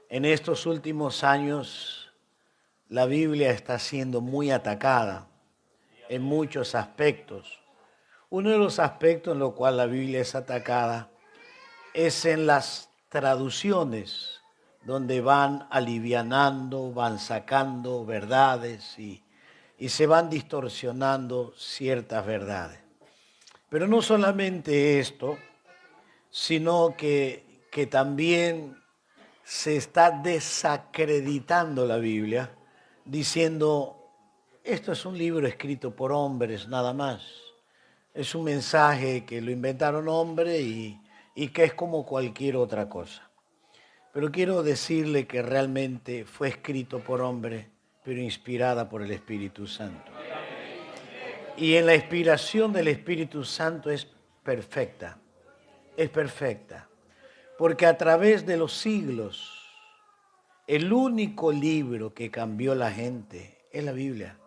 En estos últimos años la Biblia está siendo muy atacada en muchos aspectos. Uno de los aspectos en los cuales la Biblia es atacada es en las traducciones, donde van alivianando, van sacando verdades y se van distorsionando ciertas verdades. Pero no solamente esto, sino que también se está desacreditando la Biblia, diciendo, esto es un libro escrito por hombres nada más. Es un mensaje que lo inventaron hombres y que es como cualquier otra cosa. Pero quiero decirle que realmente fue escrito por hombre, pero inspirada por el Espíritu Santo. Y en la inspiración del Espíritu Santo es perfecta, porque a través de los siglos, el único libro que cambió la gente es la Biblia.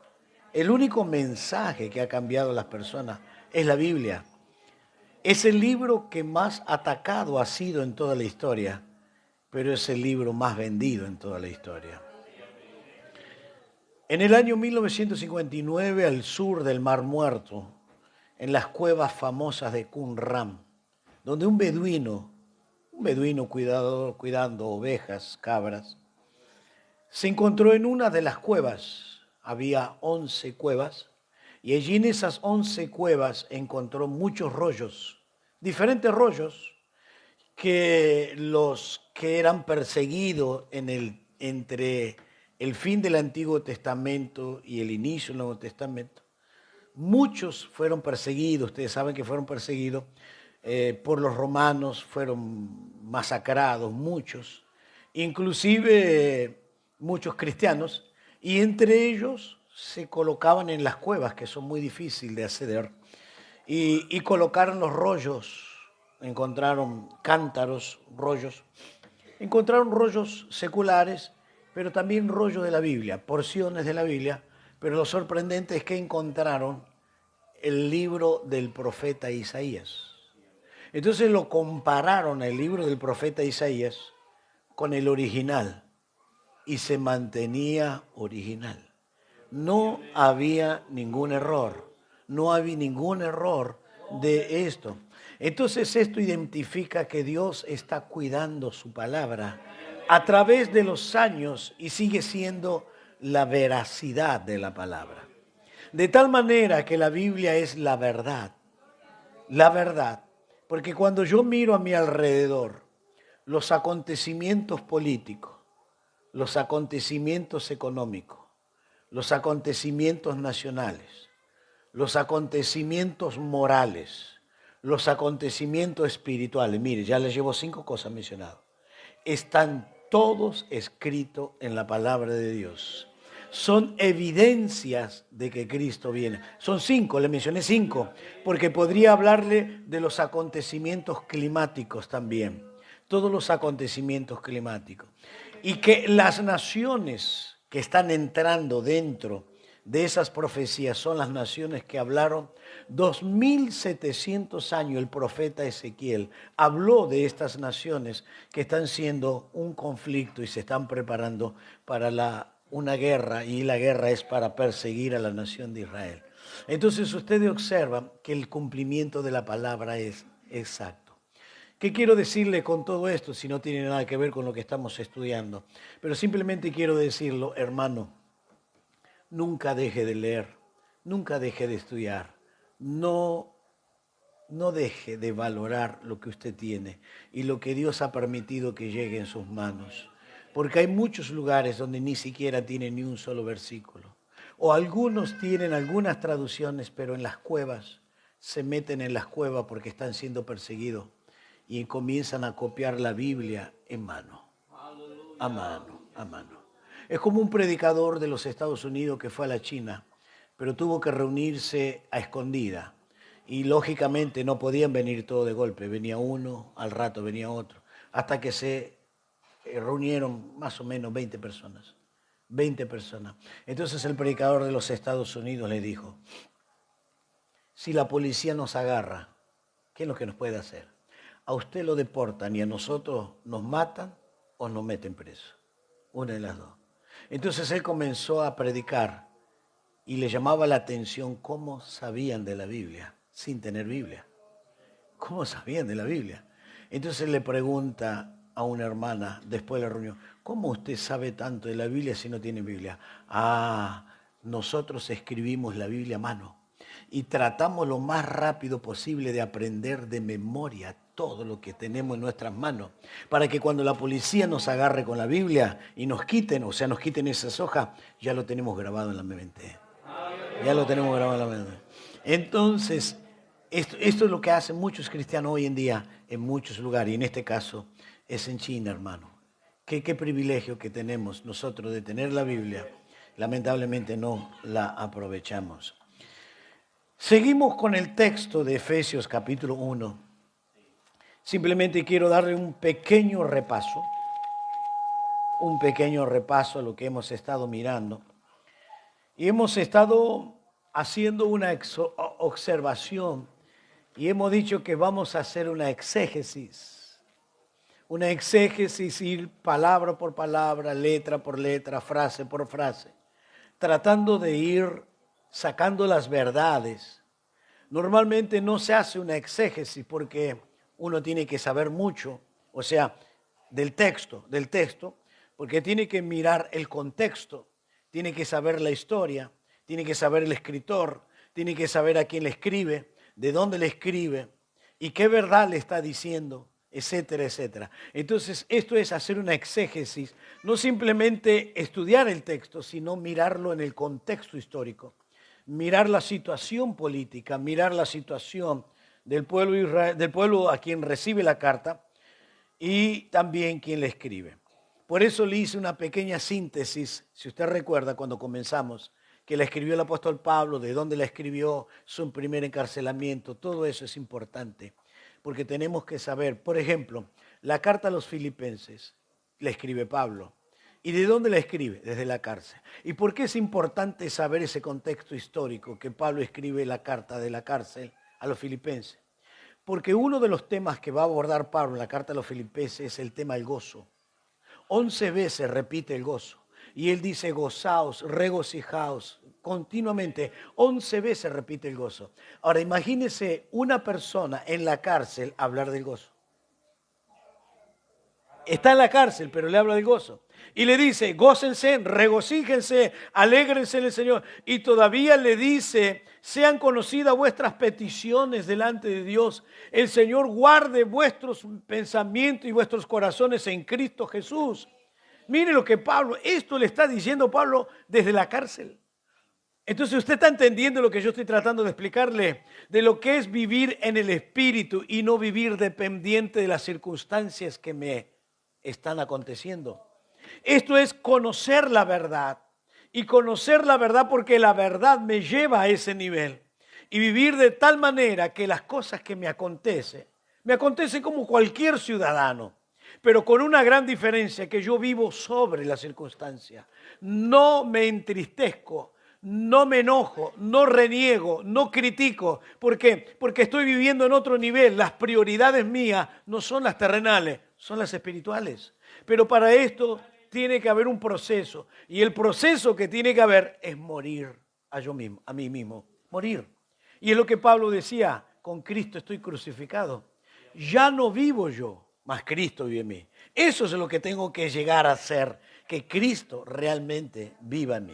El único mensaje que ha cambiado a las personas es la Biblia. Es el libro que más atacado ha sido en toda la historia, pero es el libro más vendido en toda la historia. En el año 1959, al sur del Mar Muerto, en las cuevas famosas de Qumran, donde un beduino cuidando ovejas, cabras, se encontró en una de las cuevas. Había 11 cuevas y allí en esas 11 cuevas encontró muchos rollos, diferentes rollos que los que eran perseguidos entre el fin del Antiguo Testamento y el inicio del Nuevo Testamento. Muchos fueron perseguidos, ustedes saben que fueron perseguidos por los romanos, fueron masacrados muchos, inclusive muchos cristianos, y entre ellos se colocaban en las cuevas, que son muy difíciles de acceder, y colocaron los rollos, encontraron cántaros, rollos, encontraron rollos seculares, pero también rollos de la Biblia, porciones de la Biblia, pero lo sorprendente es que encontraron el libro del profeta Isaías. Entonces lo compararon el libro del profeta Isaías con el original y se mantenía original. No había ningún error, no había ningún error de esto. Entonces esto identifica que Dios está cuidando su palabra a través de los años y sigue siendo la veracidad de la palabra. De tal manera que la Biblia es la verdad, porque cuando yo miro a mi alrededor los acontecimientos políticos, los acontecimientos económicos, los acontecimientos nacionales, los acontecimientos morales, los acontecimientos espirituales, mire, ya les llevo 5 cosas mencionadas, están todos escritos en la palabra de Dios. Son evidencias de que Cristo viene. Son 5, le mencioné 5, porque podría hablarle de los acontecimientos climáticos también. Todos los acontecimientos climáticos. Y que las naciones que están entrando dentro de esas profecías son las naciones que hablaron 2700 años. El profeta Ezequiel habló de estas naciones que están siendo un conflicto y se están preparando para una guerra, y la guerra es para perseguir a la nación de Israel. Entonces ustedes observan que el cumplimiento de la palabra es exacto. ¿Qué quiero decirle con todo esto si no tiene nada que ver con lo que estamos estudiando? Pero simplemente quiero decirlo, hermano, nunca deje de leer, nunca deje de estudiar, no deje de valorar lo que usted tiene y lo que Dios ha permitido que llegue en sus manos. Porque hay muchos lugares donde ni siquiera tienen ni un solo versículo. O algunos tienen algunas traducciones, pero en las cuevas, se meten en las cuevas porque están siendo perseguidos y comienzan a copiar la Biblia en mano, a mano, a mano. Es como un predicador de los Estados Unidos que fue a la China, pero tuvo que reunirse a escondida. Y lógicamente no podían venir todos de golpe, venía uno, al rato venía otro, hasta que se reunieron más o menos 20 personas. 20 personas. Entonces el predicador de los Estados Unidos le dijo, si la policía nos agarra, ¿qué es lo que nos puede hacer? a usted lo deportan y a nosotros nos matan o nos meten preso. Una de las dos. Entonces él comenzó a predicar y le llamaba la atención cómo sabían de la Biblia sin tener Biblia. ¿Cómo sabían de la Biblia? Entonces le pregunta a una hermana después de la reunión, ¿cómo usted sabe tanto de la Biblia si no tiene Biblia? Nosotros escribimos la Biblia a mano y tratamos lo más rápido posible de aprender de memoria todo lo que tenemos en nuestras manos, para que cuando la policía nos agarre con la Biblia y nos quiten, o sea, nos quiten esas hojas, ya lo tenemos grabado en la mente. Ya lo tenemos grabado en la mente. Entonces, esto es lo que hacen muchos cristianos hoy en día en muchos lugares, y en este caso es en China, hermano. Qué privilegio que tenemos nosotros de tener la Biblia. Lamentablemente no la aprovechamos. Seguimos con el texto de Efesios capítulo 1. Simplemente quiero darle un pequeño repaso a lo que hemos estado mirando. Y hemos estado haciendo una observación y hemos dicho que vamos a hacer una exégesis. Una exégesis, ir palabra por palabra, letra por letra, frase por frase, tratando de ir sacando las verdades. Normalmente no se hace una exégesis porque uno tiene que saber mucho, o sea, del texto, porque tiene que mirar el contexto, tiene que saber la historia, tiene que saber el escritor, tiene que saber a quién le escribe, de dónde le escribe y qué verdad le está diciendo, etcétera, etcétera. Entonces, esto es hacer una exégesis, no simplemente estudiar el texto, sino mirarlo en el contexto histórico, mirar la situación política, mirar la situación del pueblo a quien recibe la carta y también quien le escribe. Por eso le hice una pequeña síntesis, si usted recuerda cuando comenzamos, que la escribió el apóstol Pablo, de dónde la escribió, su primer encarcelamiento, todo eso es importante, porque tenemos que saber, por ejemplo, la carta a los Filipenses la escribe Pablo. ¿Y de dónde la escribe? Desde la cárcel. ¿Y por qué es importante saber ese contexto histórico que Pablo escribe la carta de la cárcel a los Filipenses? Porque uno de los temas que va a abordar Pablo en la carta a los Filipenses es el tema del gozo. 11 veces repite el gozo. Y él dice gozaos, regocijaos, continuamente. 11 veces repite el gozo. Ahora imagínese una persona en la cárcel hablar del gozo. Está en la cárcel, pero le habla del gozo. Y le dice, gócense, regocíjense, alégrense en el Señor. Y todavía le dice, sean conocidas vuestras peticiones delante de Dios. El Señor guarde vuestros pensamientos y vuestros corazones en Cristo Jesús. Mire lo que esto le está diciendo Pablo desde la cárcel. Entonces usted está entendiendo lo que yo estoy tratando de explicarle, de lo que es vivir en el Espíritu y no vivir dependiente de las circunstancias que me están aconteciendo. Esto es conocer la verdad y conocer la verdad porque la verdad me lleva a ese nivel y vivir de tal manera que las cosas que me acontecen como cualquier ciudadano, pero con una gran diferencia, que yo vivo sobre la circunstancia. No me entristezco, no me enojo, no reniego, no critico. ¿Por qué? Porque estoy viviendo en otro nivel. Las prioridades mías no son las terrenales, son las espirituales. Pero para esto tiene que haber un proceso. Y el proceso que tiene que haber es morir a mí mismo. Morir. Y es lo que Pablo decía, con Cristo estoy crucificado. Ya no vivo yo, mas Cristo vive en mí. Eso es lo que tengo que llegar a ser, que Cristo realmente viva en mí.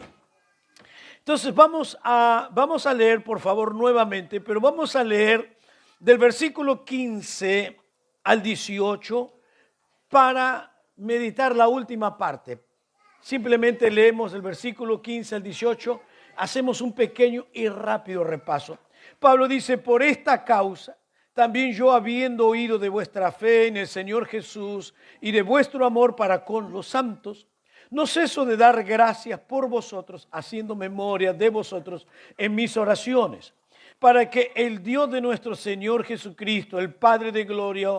Entonces vamos a leer, por favor, nuevamente, pero vamos a leer del versículo 15 al 18 para meditar la última parte. Simplemente leemos el versículo 15 al 18, hacemos un pequeño y rápido repaso. Pablo dice, por esta causa, también yo, habiendo oído de vuestra fe en el Señor Jesús y de vuestro amor para con los santos, no ceso de dar gracias por vosotros, haciendo memoria de vosotros en mis oraciones, para que el Dios de nuestro Señor Jesucristo, el Padre de gloria,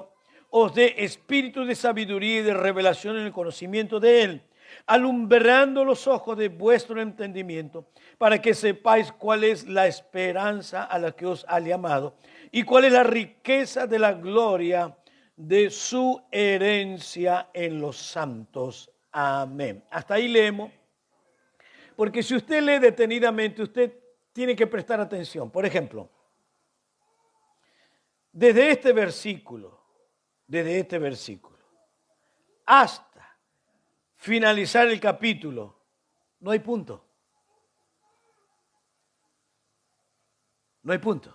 os dé espíritu de sabiduría y de revelación en el conocimiento de Él, alumbrando los ojos de vuestro entendimiento, para que sepáis cuál es la esperanza a la que os ha llamado y cuál es la riqueza de la gloria de su herencia en los santos. Amén. Hasta ahí leemos. Porque si usted lee detenidamente, usted tiene que prestar atención. Por ejemplo, desde este versículo hasta finalizar el capítulo, no hay punto. No hay punto.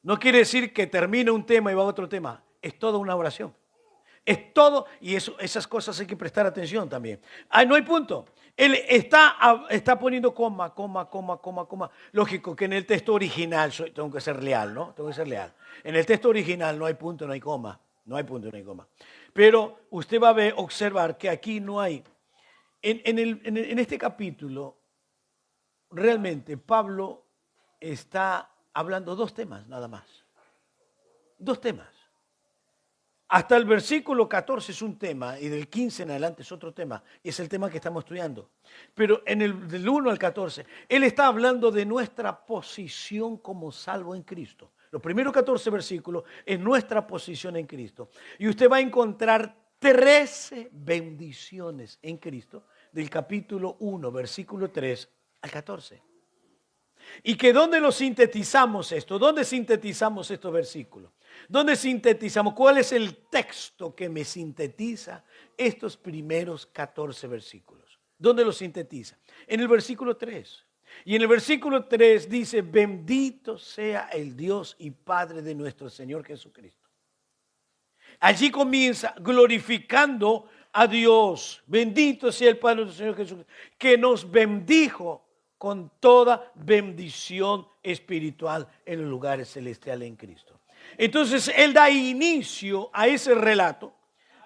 No quiere decir que termine un tema y va a otro tema. Es toda una oración. Es todo, y esas cosas hay que prestar atención también. No hay punto. Él está poniendo coma. Lógico que en el texto original, tengo que ser leal, ¿no? Tengo que ser leal. En el texto original no hay punto, no hay coma. No hay punto, no hay coma. Pero usted va a observar que aquí no hay. En este capítulo, realmente Pablo está hablando dos temas nada más. Dos temas. Hasta el versículo 14 es un tema y del 15 en adelante es otro tema. Y es el tema que estamos estudiando. Pero del 1 al 14, él está hablando de nuestra posición como salvo en Cristo. Los primeros 14 versículos es nuestra posición en Cristo. Y usted va a encontrar 13 bendiciones en Cristo del capítulo 1, versículo 3 al 14. ¿Y que dónde lo sintetizamos esto? ¿Dónde sintetizamos estos versículos? ¿Dónde sintetizamos? ¿Cuál es el texto que me sintetiza estos primeros 14 versículos? ¿Dónde lo sintetiza? En el versículo 3. Y en el versículo 3 dice, bendito sea el Dios y Padre de nuestro Señor Jesucristo. Allí comienza glorificando a Dios. Bendito sea el Padre de nuestro Señor Jesucristo, que nos bendijo con toda bendición espiritual en los lugares celestiales en Cristo. Entonces, él da inicio a ese relato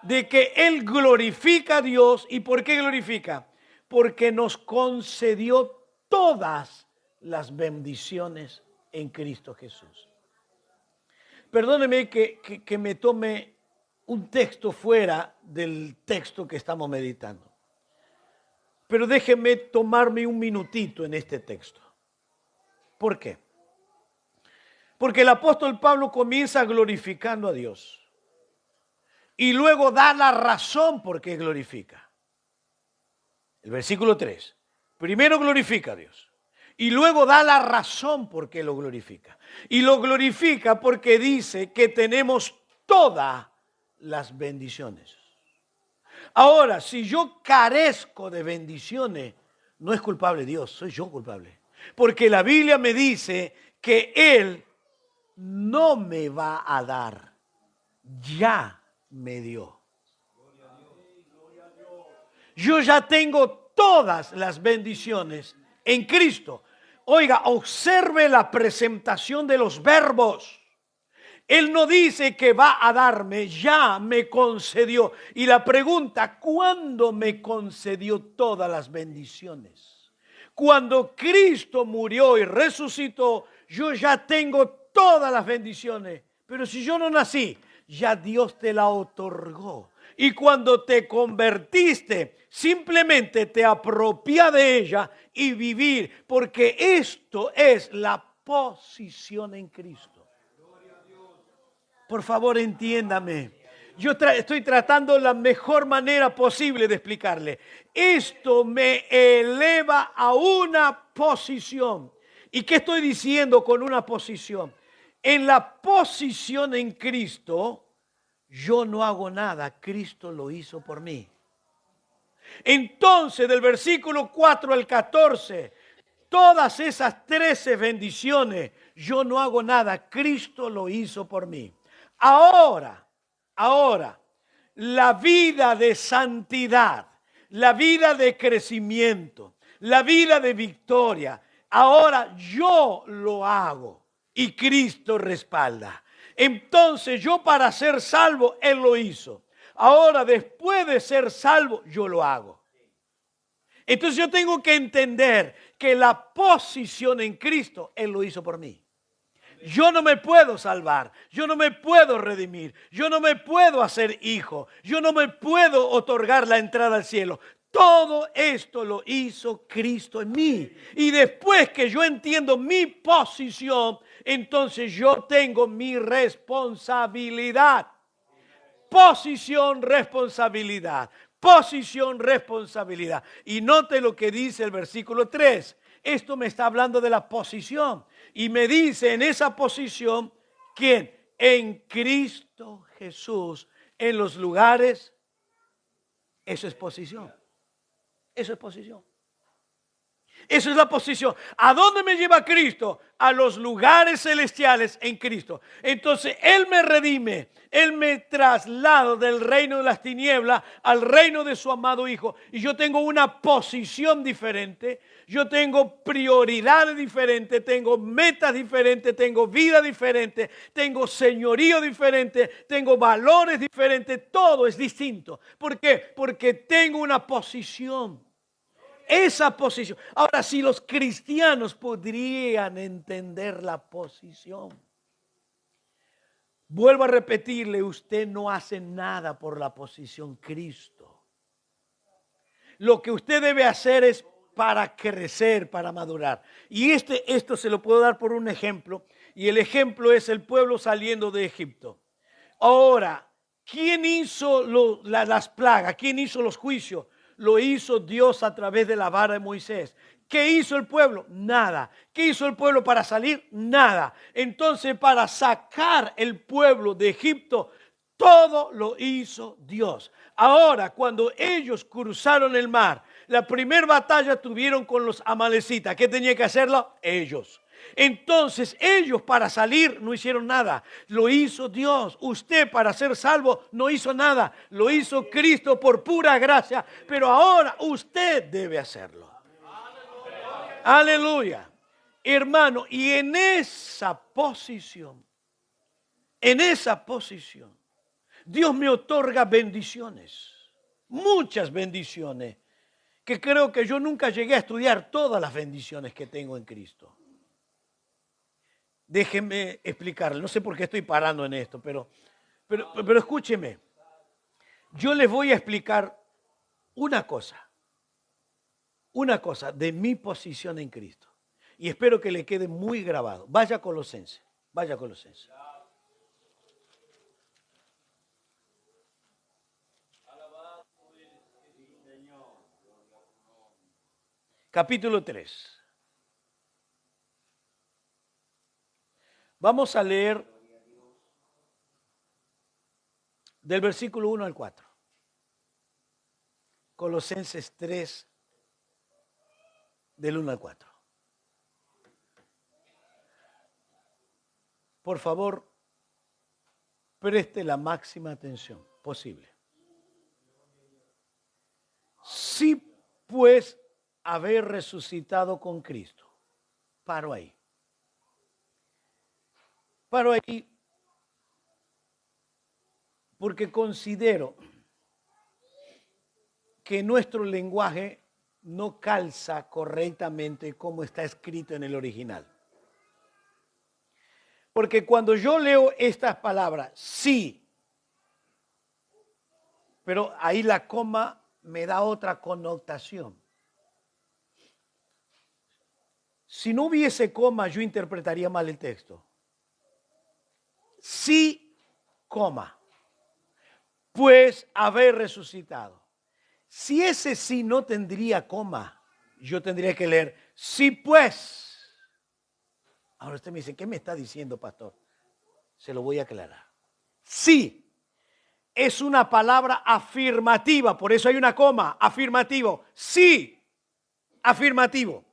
de que él glorifica a Dios. ¿Y por qué glorifica? Porque nos concedió todas las bendiciones en Cristo Jesús. Perdóneme que me tome un texto fuera del texto que estamos meditando. Pero déjeme tomarme un minutito en este texto. ¿Por qué? Porque el apóstol Pablo comienza glorificando a Dios. Y luego da la razón por qué glorifica. El versículo 3. Primero glorifica a Dios. Y luego da la razón por qué lo glorifica. Y lo glorifica porque dice que tenemos todas las bendiciones. Ahora, si yo carezco de bendiciones, no es culpable Dios, soy yo culpable. Porque la Biblia me dice que Él no me va a dar, ya me dio. Yo ya tengo todas las bendiciones en Cristo. Oiga, observe la presentación de los verbos. Él no dice que va a darme, ya me concedió. Y la pregunta, ¿cuándo me concedió todas las bendiciones? Cuando Cristo murió y resucitó, yo ya tengo todas las bendiciones. Pero si yo no nací, ya Dios te la otorgó. Y cuando te convertiste, simplemente te apropia de ella y vivir, porque esto es la posición en Cristo. Por favor, entiéndame. Yo estoy tratando la mejor manera posible de explicarle. Esto me eleva a una posición. ¿Y qué estoy diciendo con una posición? En la posición en Cristo, yo no hago nada. Cristo lo hizo por mí. Entonces, del versículo 4 al 14, todas esas 13 bendiciones, yo no hago nada. Cristo lo hizo por mí. Ahora, la vida de santidad, la vida de crecimiento, la vida de victoria, ahora yo lo hago y Cristo respalda. Entonces yo para ser salvo, Él lo hizo. Ahora después de ser salvo, yo lo hago. Entonces yo tengo que entender que la posición en Cristo, Él lo hizo por mí. Yo no me puedo salvar, yo no me puedo redimir, yo no me puedo hacer hijo, yo no me puedo otorgar la entrada al cielo. Todo esto lo hizo Cristo en mí. Y después que yo entiendo mi posición, entonces yo tengo mi responsabilidad. Posición, responsabilidad. Posición, responsabilidad. Y note lo que dice el versículo 3. Esto me está hablando de la posición. Y me dice en esa posición, ¿quién? En Cristo Jesús, en los lugares. Eso es posición. Eso es posición. Eso es la posición. ¿A dónde me lleva Cristo? A los lugares celestiales en Cristo. Entonces, Él me redime. Él me traslada del reino de las tinieblas al reino de su amado Hijo. Y yo tengo una posición diferente. Yo tengo prioridades diferentes. Tengo metas diferentes. Tengo vida diferente. Tengo señorío diferente. Tengo valores diferentes. Todo es distinto. ¿Por qué? Porque tengo una posición. Esa posición. Ahora, si los cristianos podrían entender la posición. Vuelvo a repetirle, usted no hace nada por la posición Cristo. Lo que usted debe hacer es para crecer, para madurar. Y esto se lo puedo dar por un ejemplo. Y el ejemplo es el pueblo saliendo de Egipto. Ahora, ¿quién hizo las plagas? ¿Quién hizo los juicios? Lo hizo Dios a través de la vara de Moisés. ¿Qué hizo el pueblo? Nada. ¿Qué hizo el pueblo para salir? Nada. Entonces, para sacar el pueblo de Egipto, todo lo hizo Dios. Ahora, cuando ellos cruzaron el mar, la primera batalla tuvieron con los amalecitas. ¿Qué tenía que hacerlo? Ellos. Entonces ellos para salir no hicieron nada, lo hizo Dios. Usted para ser salvo no hizo nada, lo hizo Cristo por pura gracia, pero ahora usted debe hacerlo. Aleluya, hermano, y en esa posición, Dios me otorga bendiciones, muchas bendiciones, que creo que yo nunca llegué a estudiar todas las bendiciones que tengo en Cristo. Déjenme explicarle, no sé por qué estoy parando en esto, pero escúcheme. Yo les voy a explicar una cosa de mi posición en Cristo. Y espero que le quede muy grabado. Vaya a Colosenses. Capítulo 3. Vamos a leer del versículo 1 al 4. Colosenses 3, del 1 al 4. Por favor, preste la máxima atención posible. Si pues haber resucitado con Cristo. Paro ahí, porque considero que nuestro lenguaje no calza correctamente como está escrito en el original. Porque cuando yo leo estas palabras, sí, pero ahí la coma me da otra connotación. Si no hubiese coma, yo interpretaría mal el texto. Sí, coma, pues haber resucitado. Si ese sí no tendría coma, yo tendría que leer, sí pues. Ahora usted me dice, ¿qué me está diciendo, pastor? Se lo voy a aclarar. Sí, es una palabra afirmativa, por eso hay una coma, afirmativo. Sí, afirmativo.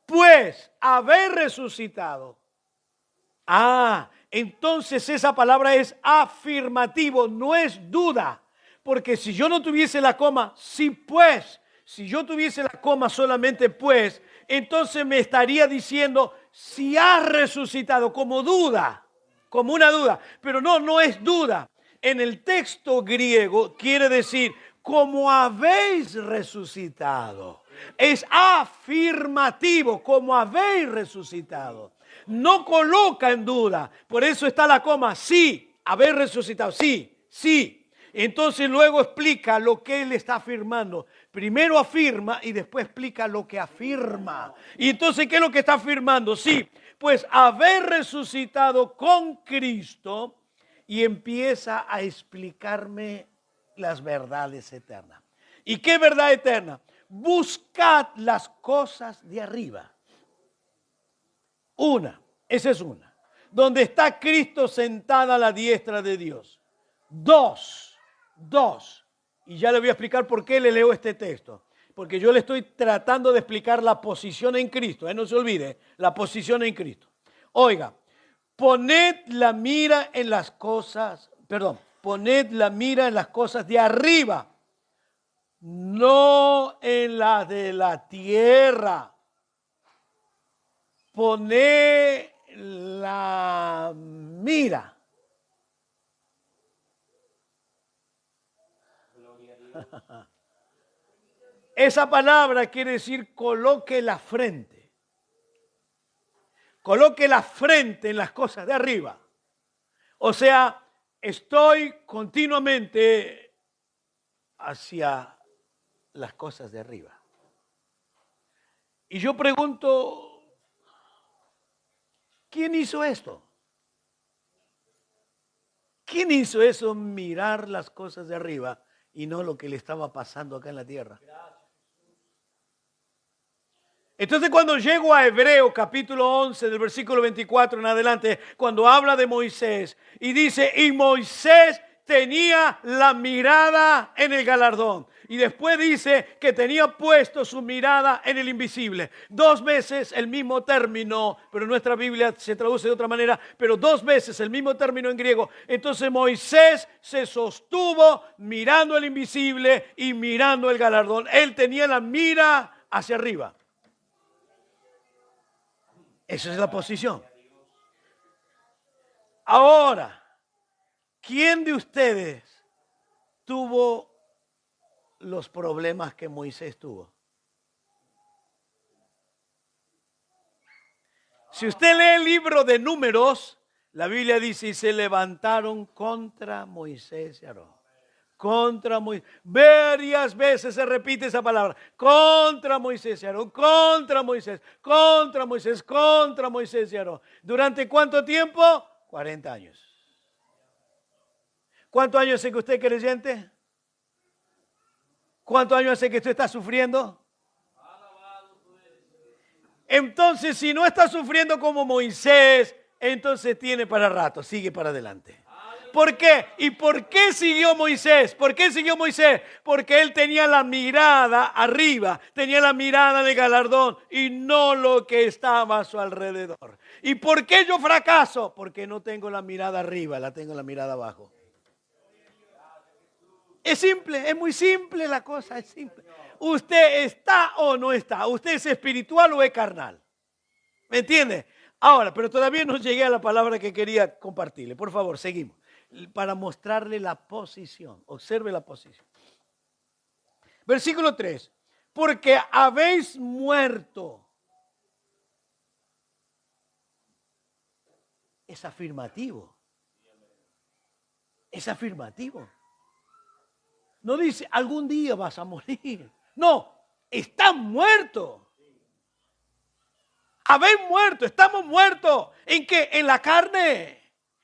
Pues haber resucitado. Entonces esa palabra es afirmativo, no es duda. Porque si yo no tuviese la coma, sí pues, si yo tuviese la coma solamente pues, entonces me estaría diciendo si has resucitado, como duda, como una duda. Pero no es duda. En el texto griego quiere decir como habéis resucitado. Es afirmativo, como habéis resucitado. No coloca en duda. Por eso está la coma, sí, haber resucitado, sí. Entonces luego explica lo que él está afirmando. Primero afirma y después explica lo que afirma. Y entonces, ¿qué es lo que está afirmando? Sí, pues haber resucitado con Cristo y empieza a explicarme las verdades eternas. ¿Y qué verdad eterna? Buscad las cosas de arriba. Esa es una. Donde está Cristo sentada a la diestra de Dios. Dos. Y ya le voy a explicar por qué le leo este texto. Porque yo le estoy tratando de explicar la posición en Cristo. No se olvide, la posición en Cristo. Oiga, poned la mira en las cosas de arriba, no en las de la tierra. Poned la mira. Esa palabra quiere decir coloque la frente. Coloque la frente en las cosas de arriba. O sea, estoy continuamente hacia las cosas de arriba. Y yo pregunto, ¿quién hizo esto? ¿Quién hizo eso, mirar las cosas de arriba y no lo que le estaba pasando acá en la tierra? Entonces cuando llego a Hebreos capítulo 11 del versículo 24 en adelante, cuando habla de Moisés y dice, y Moisés tenía la mirada en el galardón. Y después dice que tenía puesto su mirada en el invisible. 2 veces el mismo término, pero en nuestra Biblia se traduce de otra manera, pero 2 veces el mismo término en griego. Entonces Moisés se sostuvo mirando el invisible y mirando el galardón. Él tenía la mira hacia arriba. Esa es la posición. Ahora, ¿quién de ustedes tuvo los problemas que Moisés tuvo? Si usted lee el libro de Números, la Biblia dice, y se levantaron contra Moisés y Aarón. Contra Moisés. Varias veces se repite esa palabra. Contra Moisés y Aarón. Contra Moisés. Contra Moisés. Contra Moisés y Aarón. ¿Durante cuánto tiempo? 40 años. ¿Cuántos años hace que usted es creyente? ¿Cuántos años hace que usted está sufriendo? Entonces, si no está sufriendo como Moisés, entonces tiene para rato, sigue para adelante. ¿Por qué? ¿Y por qué siguió Moisés? ¿Por qué siguió Moisés? Porque él tenía la mirada arriba, tenía la mirada de galardón y no lo que estaba a su alrededor. ¿Y por qué yo fracaso? Porque no tengo la mirada arriba, la tengo la mirada abajo. Es simple, es muy simple la cosa, es simple. ¿Usted está o no está? ¿Usted es espiritual o es carnal? ¿Me entiende? Ahora, pero todavía no llegué a la palabra que quería compartirle. Por favor, seguimos. Para mostrarle la posición. Observe la posición. Versículo 3. Porque habéis muerto. Es afirmativo. Es afirmativo. No dice, algún día vas a morir. No, estás muerto. Habéis muerto, estamos muertos. ¿En qué? En la carne.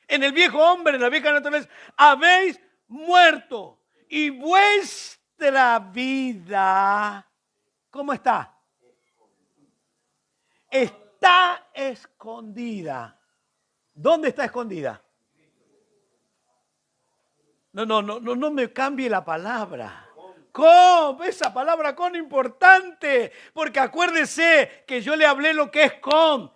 En el viejo hombre, en la vieja naturaleza. Habéis muerto. Y vuestra vida, ¿cómo está? Está escondida. ¿Dónde está escondida? No me cambie la palabra. Con, esa palabra con importante, porque acuérdese que yo le hablé lo que es con,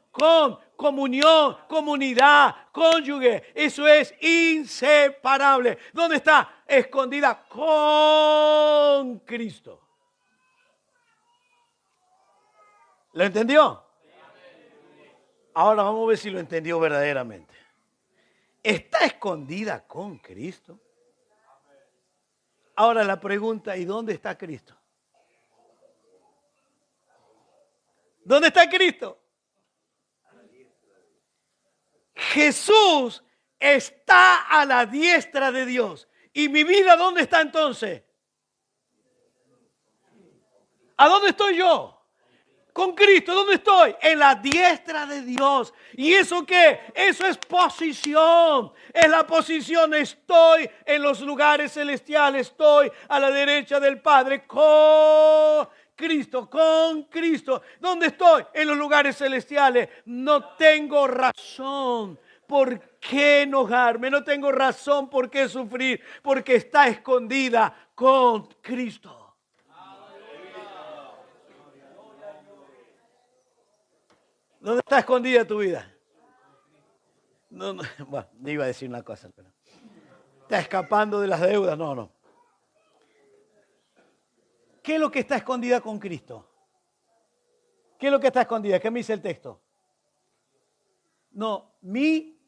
comunión, comunidad, cónyuge, eso es inseparable. ¿Dónde está? Escondida con Cristo. ¿Lo entendió? Ahora vamos a ver si lo entendió verdaderamente. ¿Está escondida con Cristo? Ahora la pregunta, ¿y dónde está Cristo? ¿Dónde está Cristo? Jesús está a la diestra de Dios. ¿Y mi vida dónde está entonces? ¿A dónde estoy yo? Con Cristo, ¿dónde estoy? En la diestra de Dios. ¿Y eso qué? Eso es posición. Es la posición. Estoy en los lugares celestiales. Estoy a la derecha del Padre con Cristo, con Cristo. ¿Dónde estoy? En los lugares celestiales. No tengo razón por qué enojarme. No tengo razón por qué sufrir. Porque está escondida con Cristo. ¿Dónde está escondida tu vida? No, bueno, no iba a decir una cosa, pero ¿está escapando de las deudas? No. ¿Qué es lo que está escondida con Cristo? ¿Qué es lo que está escondida? ¿Qué me dice el texto? No, mi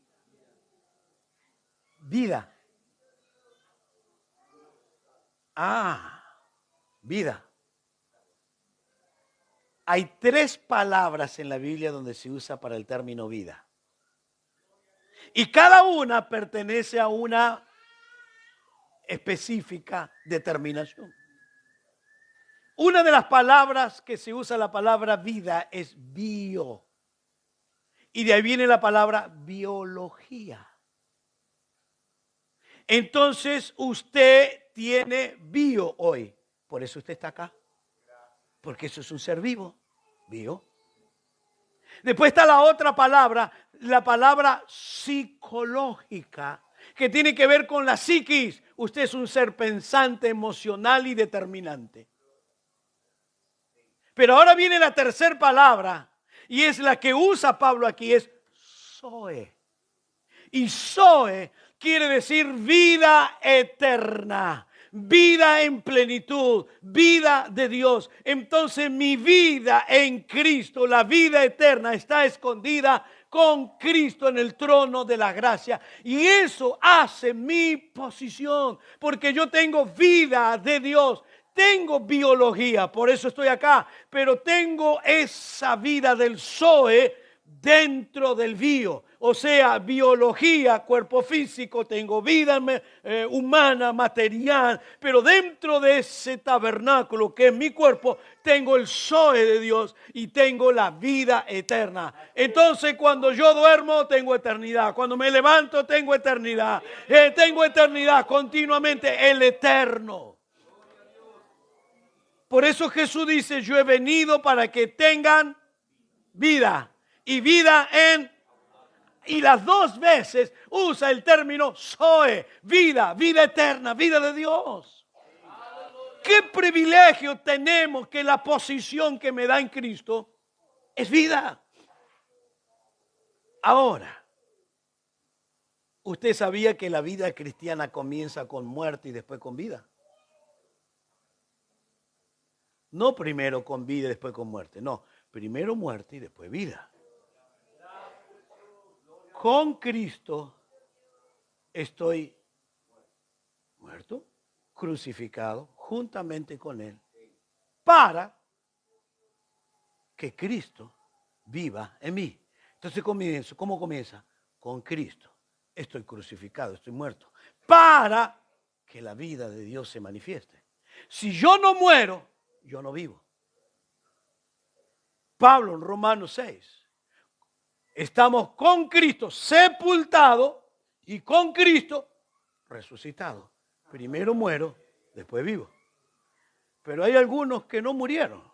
vida. Vida. Hay 3 palabras en la Biblia donde se usa para el término vida. Y cada una pertenece a una específica determinación. Una de las palabras que se usa la palabra vida es bio. Y de ahí viene la palabra biología. Entonces usted tiene bio hoy. Por eso usted está acá. Porque eso es un ser vivo. Bio. Después está la otra palabra, la palabra psicológica, que tiene que ver con la psiquis. Usted es un ser pensante, emocional y determinante. Pero ahora viene la tercera palabra, y es la que usa Pablo aquí, es Zoe. Y Zoe quiere decir vida eterna, vida en plenitud, vida de Dios. Entonces mi vida en Cristo, la vida eterna, está escondida con Cristo en el trono de la gracia. Y eso hace mi posición, porque yo tengo vida de Dios. Tengo biología, por eso estoy acá, pero tengo esa vida del Zoe dentro del bio. O sea, biología, cuerpo físico, tengo vida humana, material, pero dentro de ese tabernáculo que es mi cuerpo, tengo el Zoe de Dios y tengo la vida eterna. Entonces, cuando yo duermo, tengo eternidad. Cuando me levanto, tengo eternidad. Tengo eternidad continuamente, el eterno. Por eso Jesús dice, yo he venido para que tengan vida. Y vida en... Y las 2 veces usa el término Zoe, vida, vida eterna, vida de Dios. Qué privilegio tenemos que la posición que me da en Cristo es vida. Ahora, ¿usted sabía que la vida cristiana comienza con muerte y después con vida? No primero con vida y después con muerte, no, primero muerte y después vida. Con Cristo estoy muerto, crucificado, juntamente con Él, para que Cristo viva en mí. Entonces, ¿cómo comienza? Con Cristo. Estoy crucificado, estoy muerto, para que la vida de Dios se manifieste. Si yo no muero, yo no vivo. Pablo en Romanos 6. Estamos con Cristo sepultado y con Cristo resucitado. Primero muero, después vivo. Pero hay algunos que no murieron.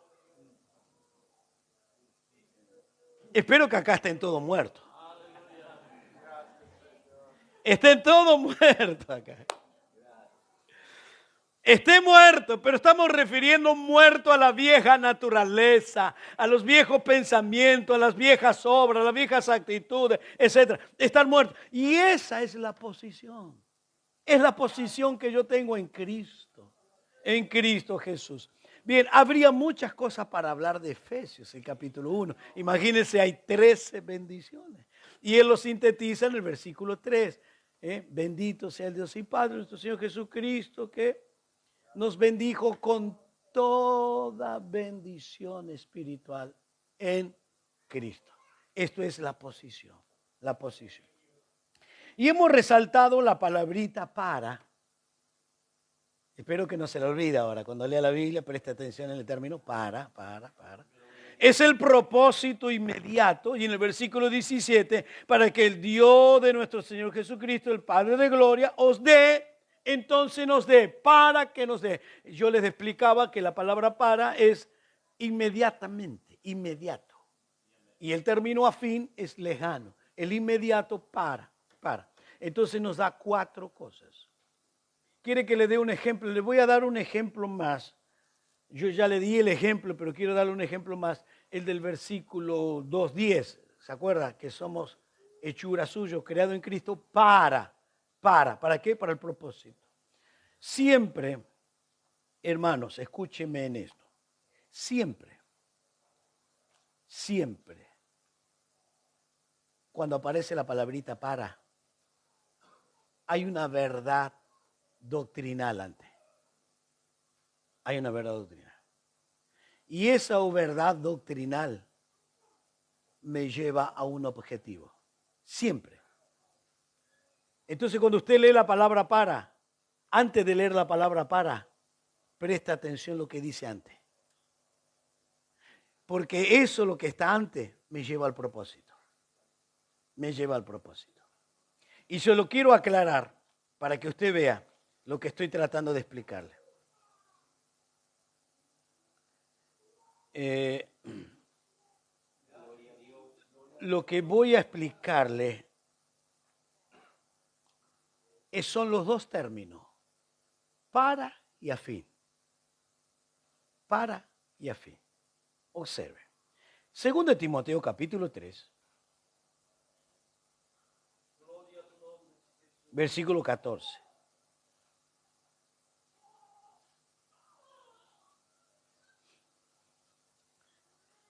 Espero que acá estén todos muertos. Estén todos muertos acá. Esté muerto, pero estamos refiriendo muerto a la vieja naturaleza, a los viejos pensamientos, a las viejas obras, a las viejas actitudes, etc. Estar muerto. Y esa es la posición. Es la posición que yo tengo en Cristo Jesús. Bien, habría muchas cosas para hablar de Efesios, el capítulo 1. Imagínense, hay 13 bendiciones. Y él lo sintetiza en el versículo 3. Bendito sea el Dios y Padre, nuestro Señor Jesucristo, que nos bendijo con toda bendición espiritual en Cristo. Esto es la posición, la posición. Y hemos resaltado la palabrita para. Espero que no se le olvide ahora. Cuando lea la Biblia, preste atención en el término para. Es el propósito inmediato, y en el versículo 17, para que el Dios de nuestro Señor Jesucristo, el Padre de gloria, os dé, entonces nos dé, para que nos dé. Yo les explicaba que la palabra para es inmediatamente, inmediato. Y el término afín es lejano. El inmediato para. Entonces nos da 4 cosas. ¿Quiere que le dé un ejemplo? Le voy a dar un ejemplo más. Yo ya le di el ejemplo, pero quiero darle un ejemplo más. El del versículo 2:10. ¿Se acuerda? Que somos hechura suyo, creado en Cristo ¿Para qué? Para el propósito. Siempre, hermanos, escúchenme en esto. Siempre, cuando aparece la palabrita para, hay una verdad doctrinal antes. Hay una verdad doctrinal. Y esa verdad doctrinal me lleva a un objetivo. Siempre. Entonces, cuando usted lee la palabra para, antes de leer la palabra para, presta atención a lo que dice antes. Porque eso, lo que está antes, me lleva al propósito. Me lleva al propósito. Y se lo quiero aclarar para que usted vea lo que estoy tratando de explicarle. Lo que voy a explicarle son los 2 términos, para y afín. Para y afín. Observe. 2 Timoteo capítulo 3, versículo 14.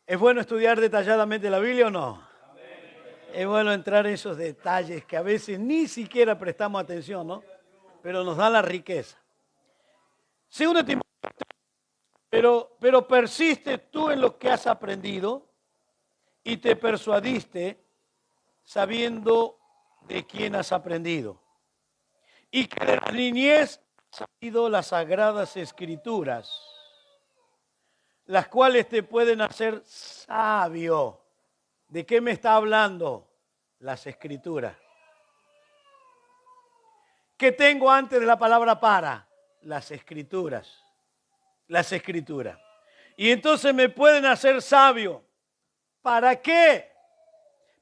¿Es bueno estudiar detalladamente la Biblia o no? Es bueno entrar en esos detalles que a veces ni siquiera prestamos atención, ¿no? Pero nos da la riqueza. 2 Timoteo, pero persiste tú en lo que has aprendido y te persuadiste sabiendo de quién has aprendido. Y que de la niñez has sabido las sagradas escrituras, las cuales te pueden hacer sabio. ¿De qué me está hablando? Las escrituras. ¿Qué tengo antes de la palabra para? Las escrituras. Las escrituras. Y entonces me pueden hacer sabio. ¿Para qué?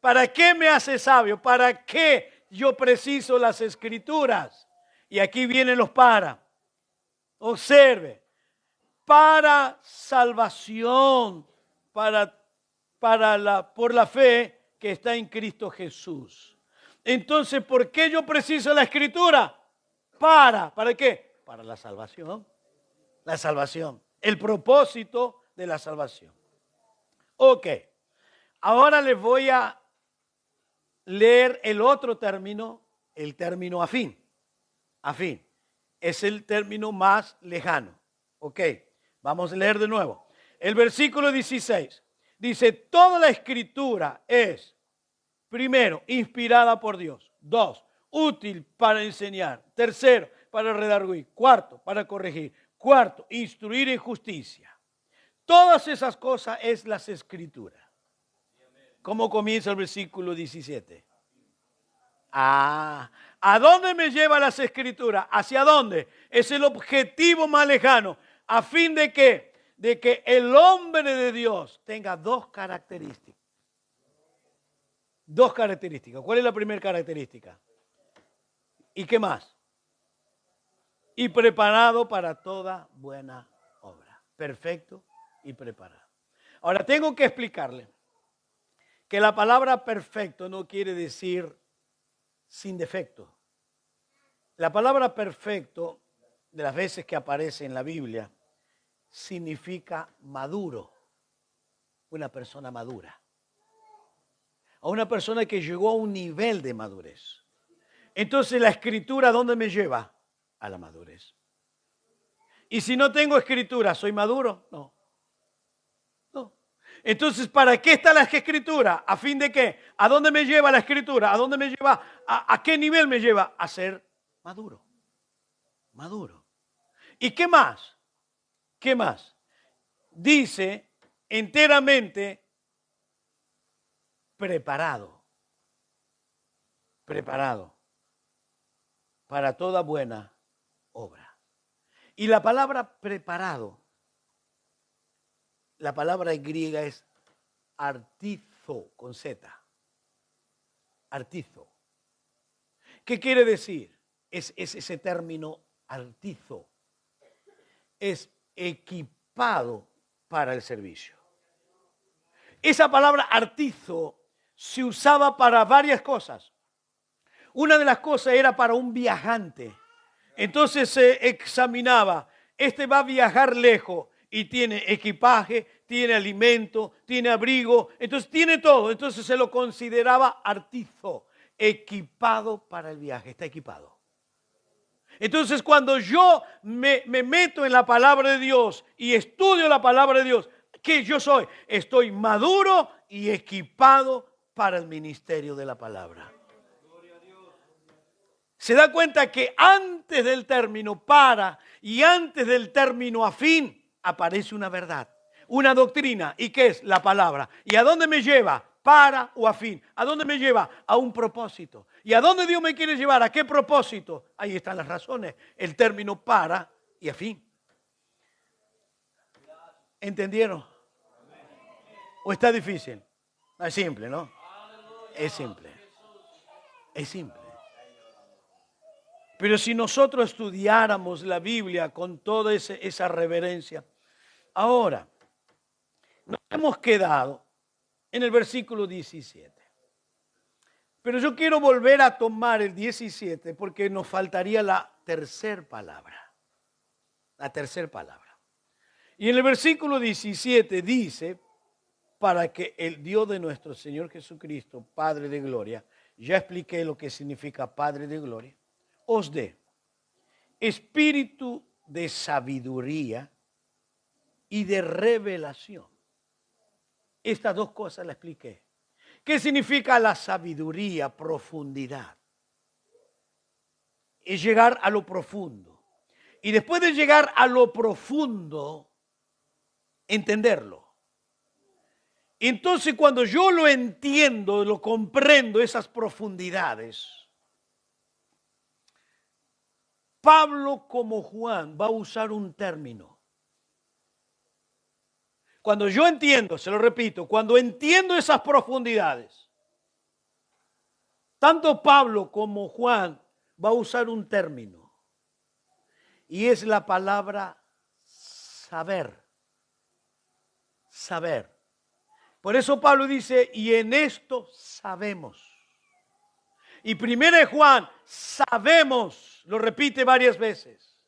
¿Para qué me hace sabio? ¿Para qué yo preciso las escrituras? Y aquí vienen los para. Observe. Para salvación, por la fe que está en Cristo Jesús. Entonces, ¿por qué yo preciso la escritura? ¿Para qué? Para la salvación. La salvación. El propósito de la salvación. Ok. Ahora les voy a leer el otro término, el término afín. Afín. Es el término más lejano. Ok. Vamos a leer de nuevo. El versículo 16 dice, toda la escritura es, primero, inspirada por Dios. 2, útil para enseñar. 3, para redarguir. 4, para corregir. 4, instruir en justicia. Todas esas cosas es las escrituras. ¿Cómo comienza el versículo 17? ¿A dónde me lleva las escrituras? ¿Hacia dónde? Es el objetivo más lejano. ¿A fin de qué? De que el hombre de Dios tenga 2 características. 2 características. ¿Cuál es la primera característica? ¿Y qué más? Y preparado para toda buena obra. Perfecto y preparado. Ahora tengo que explicarle que la palabra perfecto no quiere decir sin defecto. La palabra perfecto, de las veces que aparece en la Biblia, significa maduro, una persona madura, a una persona que llegó a un nivel de madurez. Entonces la escritura, ¿dónde me lleva? A la madurez. Y si no tengo escritura, ¿soy maduro? No. No. Entonces, ¿para qué está la escritura? ¿A fin de qué? ¿A dónde me lleva la escritura? ¿A dónde me lleva? ¿A qué nivel me lleva? A ser maduro. Maduro. ¿Y qué más? ¿Qué más? Dice enteramente preparado para toda buena obra. Y la palabra preparado, la palabra griega es artizo, con Z. Artizo. ¿Qué quiere decir? Es ese término artizo. Es equipado para el servicio. Esa palabra artizo se usaba para varias cosas. Una de las cosas era para un viajante. Entonces se examinaba, este va a viajar lejos y tiene equipaje, tiene alimento, tiene abrigo, entonces tiene todo. Entonces se lo consideraba artizo, equipado para el viaje, está equipado. Entonces cuando yo me meto en la palabra de Dios y estudio la palabra de Dios, ¿qué yo soy? Estoy maduro y equipado para el ministerio de la palabra. Se da cuenta que antes del término para y antes del término a fin aparece una verdad, una doctrina. ¿Y qué es? La palabra. ¿Y a dónde me lleva? Para o a fin. ¿A dónde me lleva? A un propósito. ¿Y a dónde Dios me quiere llevar? ¿A qué propósito? Ahí están las razones. El término para y a fin. ¿Entendieron? ¿O está difícil? No, es simple, ¿no? Es simple. Es simple. Pero si nosotros estudiáramos la Biblia con toda esa reverencia. Ahora, nos hemos quedado en el versículo 17. Pero yo quiero volver a tomar el 17 porque nos faltaría la tercera palabra. La tercera palabra. Y en el versículo 17 dice, para que el Dios de nuestro Señor Jesucristo, Padre de gloria, ya expliqué lo que significa Padre de gloria, os dé espíritu de sabiduría y de revelación. Estas dos cosas las expliqué. ¿Qué significa la sabiduría? Profundidad. Es llegar a lo profundo. Y después de llegar a lo profundo, entenderlo. Entonces, cuando yo lo entiendo, lo comprendo, esas profundidades, Pablo como Juan va a usar un término. Cuando yo entiendo, se lo repito, cuando entiendo esas profundidades, tanto Pablo como Juan va a usar un término. Y es la palabra saber. Saber. Por eso Pablo dice, y en esto sabemos. Y primero de Juan, sabemos, lo repite varias veces.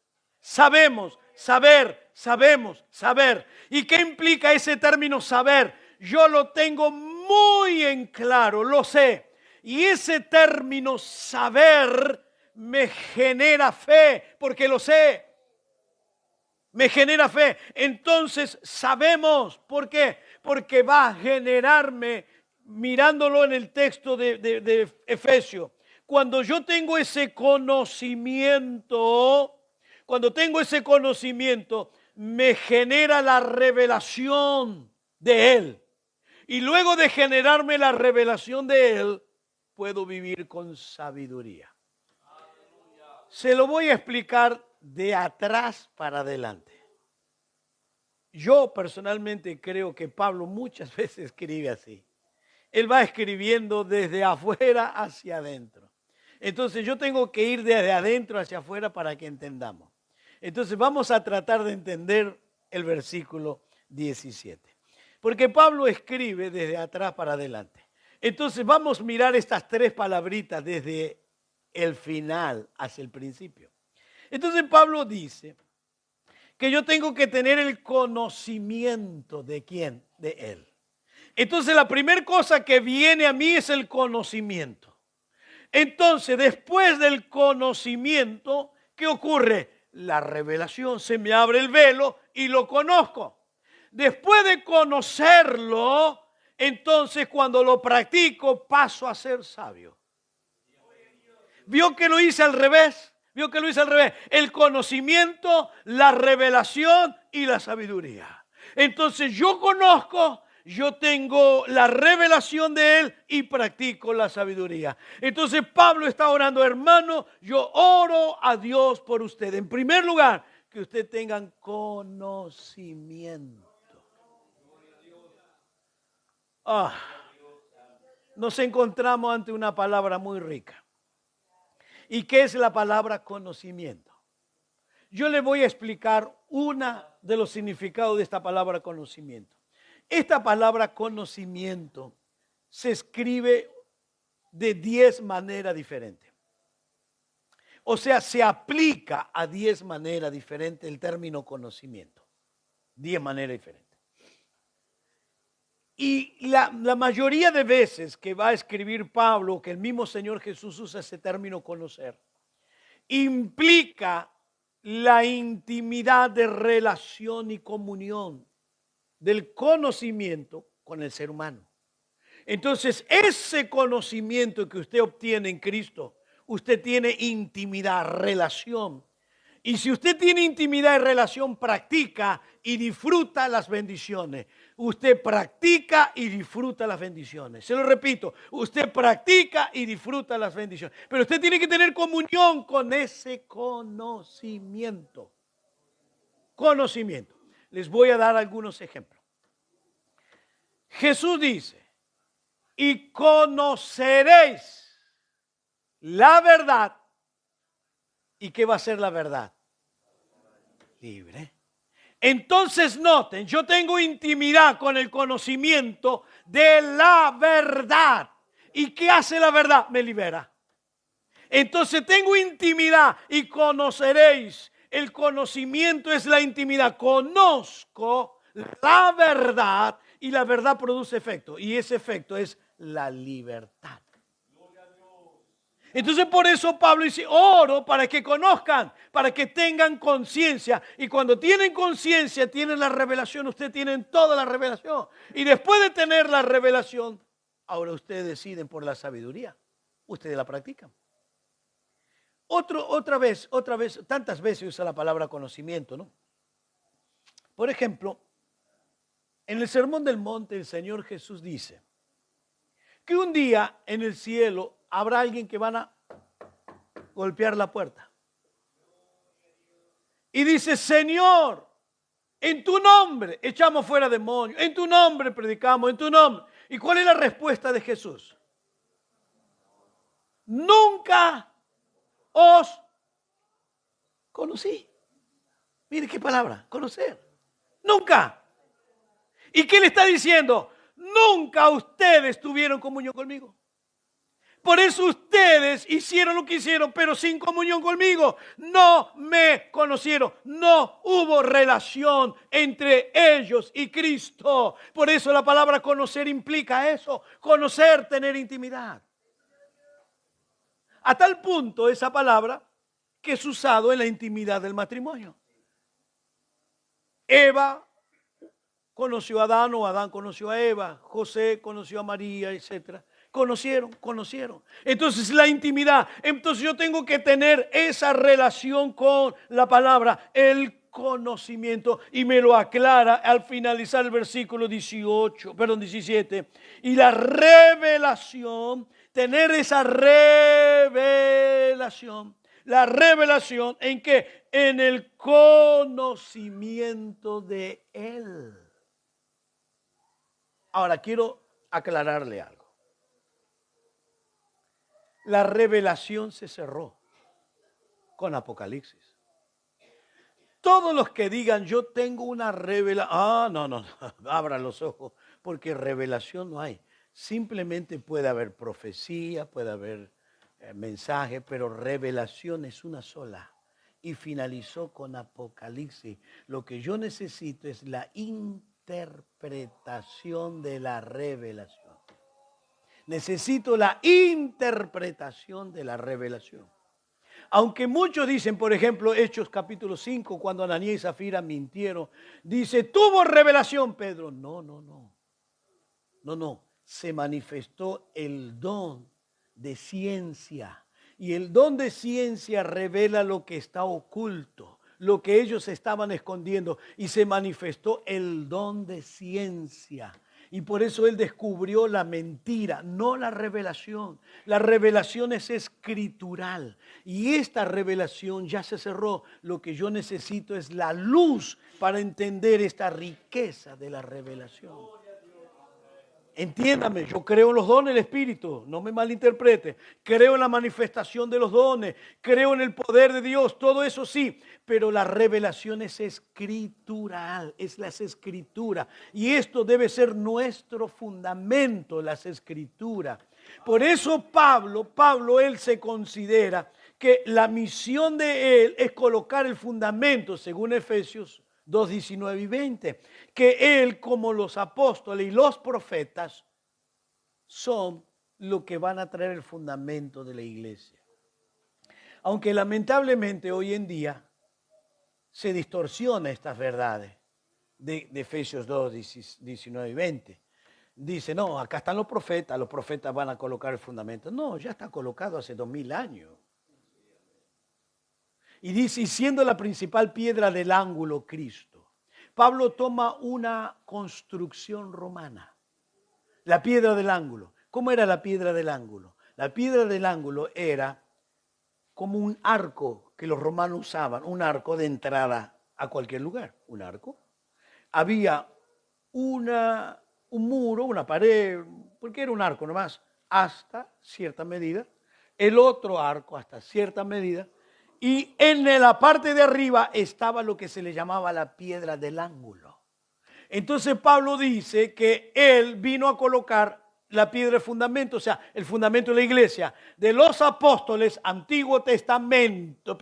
Sabemos, saber, sabemos, saber. ¿Y qué implica ese término saber? Yo lo tengo muy en claro, lo sé. Y ese término saber me genera fe, porque lo sé. Me genera fe. Entonces sabemos, ¿por qué? Porque va a generarme, mirándolo en el texto de Efesios, cuando yo tengo ese conocimiento, me genera la revelación de Él. Y luego de generarme la revelación de Él, puedo vivir con sabiduría. Se lo voy a explicar de atrás para adelante. Yo personalmente creo que Pablo muchas veces escribe así. Él va escribiendo desde afuera hacia adentro. Entonces yo tengo que ir desde adentro hacia afuera para que entendamos. Entonces vamos a tratar de entender el versículo 17. Porque Pablo escribe desde atrás para adelante. Entonces vamos a mirar estas tres palabritas desde el final hacia el principio. Entonces Pablo dice que yo tengo que tener el conocimiento de ¿quién? De Él. Entonces la primera cosa que viene a mí es el conocimiento. Entonces después del conocimiento, ¿qué ocurre? La revelación, se me abre el velo y lo conozco. Después de conocerlo, entonces cuando lo practico paso a ser sabio. ¿Vio que lo hice al revés? El conocimiento, la revelación y la sabiduría. Entonces yo conozco, yo tengo la revelación de Él y practico la sabiduría. Entonces Pablo está orando, hermano, yo oro a Dios por usted. En primer lugar, que usted tenga conocimiento. Nos encontramos ante una palabra muy rica. ¿Y qué es la palabra conocimiento? Yo le voy a explicar una de los significados de esta palabra conocimiento. Esta palabra conocimiento se escribe de 10 maneras diferentes. O sea, se aplica a 10 maneras diferentes el término conocimiento. 10 maneras diferentes. Y la mayoría de veces que va a escribir Pablo, que el mismo Señor Jesús usa ese término conocer, implica la intimidad de relación y comunión del conocimiento con el ser humano. Entonces, ese conocimiento que usted obtiene en Cristo, usted tiene intimidad, relación. Y si usted tiene intimidad y relación, practica y disfruta las bendiciones. Usted practica y disfruta las bendiciones. Se lo repito, usted practica y disfruta las bendiciones. Pero usted tiene que tener comunión con ese conocimiento. Conocimiento. Les voy a dar algunos ejemplos. Jesús dice, y conoceréis la verdad. ¿Y qué va a ser la verdad? Libre. Entonces noten, yo tengo intimidad con el conocimiento de la verdad. ¿Y qué hace la verdad? Me libera. Entonces tengo intimidad y conoceréis. El conocimiento es la intimidad. Conozco la verdad y la verdad produce efecto. Y ese efecto es la libertad. Entonces por eso Pablo dice, oro para que conozcan, para que tengan conciencia. Y cuando tienen conciencia, tienen la revelación, ustedes tienen toda la revelación. Y después de tener la revelación, ahora ustedes deciden por la sabiduría. Ustedes la practican. Otra vez, tantas veces usa la palabra conocimiento, ¿no? Por ejemplo, en el Sermón del Monte el Señor Jesús dice que un día en el cielo habrá alguien que van a golpear la puerta. Y dice, Señor, en tu nombre echamos fuera demonios, en tu nombre predicamos, en tu nombre. ¿Y cuál es la respuesta de Jesús? Nunca os conocí. Mire qué palabra, conocer. Nunca. ¿Y qué le está diciendo? Nunca ustedes tuvieron comunión conmigo. Por eso ustedes hicieron lo que hicieron, pero sin comunión conmigo. No me conocieron. No hubo relación entre ellos y Cristo. Por eso la palabra conocer implica eso. Conocer, tener intimidad. A tal punto esa palabra que es usado en la intimidad del matrimonio. Eva conoció a Adán o Adán conoció a Eva. José conoció a María, etcétera. Conocieron. Entonces la intimidad. Entonces yo tengo que tener esa relación con la palabra, el conocimiento. Y me lo aclara al finalizar el versículo 17. Y la revelación, tener esa revelación. La revelación en que en el conocimiento de Él. Ahora quiero aclararle algo. La revelación se cerró con Apocalipsis. Todos los que digan yo tengo una revelación, no, abran los ojos, porque revelación no hay. Simplemente puede haber profecía, puede haber mensaje, pero revelación es una sola. Y finalizó con Apocalipsis. Lo que yo necesito es la interpretación de la revelación. Necesito la interpretación de la revelación. Aunque muchos dicen, por ejemplo, Hechos capítulo 5, cuando Ananías y Zafira mintieron, dice, tuvo revelación Pedro. No. Se manifestó el don de ciencia. Y el don de ciencia revela lo que está oculto, lo que ellos estaban escondiendo y se manifestó el don de ciencia. Y por eso él descubrió la mentira, no la revelación. La revelación es escritural. Y esta revelación ya se cerró. Lo que yo necesito es la luz para entender esta riqueza de la revelación. Entiéndame, yo creo en los dones del Espíritu, no me malinterprete. Creo en la manifestación de los dones, creo en el poder de Dios, todo eso sí. Pero la revelación es escritural, es las escrituras. Y esto debe ser nuestro fundamento, las escrituras. Por eso Pablo, él se considera que la misión de él es colocar el fundamento, según Efesios 2, 19 y 20, que él, como los apóstoles y los profetas, son lo que van a traer el fundamento de la iglesia. Aunque lamentablemente hoy en día se distorsiona estas verdades de Efesios 2, 19 y 20. Dice, no, acá están los profetas van a colocar el fundamento. No, ya está colocado hace 2000 años. Y dice, y siendo la principal piedra del ángulo Cristo. Pablo toma una construcción romana, la piedra del ángulo. ¿Cómo era la piedra del ángulo? La piedra del ángulo era como un arco que los romanos usaban, un arco de entrada a cualquier lugar, un arco. Había un muro, una pared, porque era un arco nomás, hasta cierta medida, el otro arco hasta cierta medida, y en la parte de arriba estaba lo que se le llamaba la piedra del ángulo. Entonces Pablo dice que él vino a colocar la piedra de fundamento, o sea, el fundamento de la iglesia, de los apóstoles, Antiguo Testamento,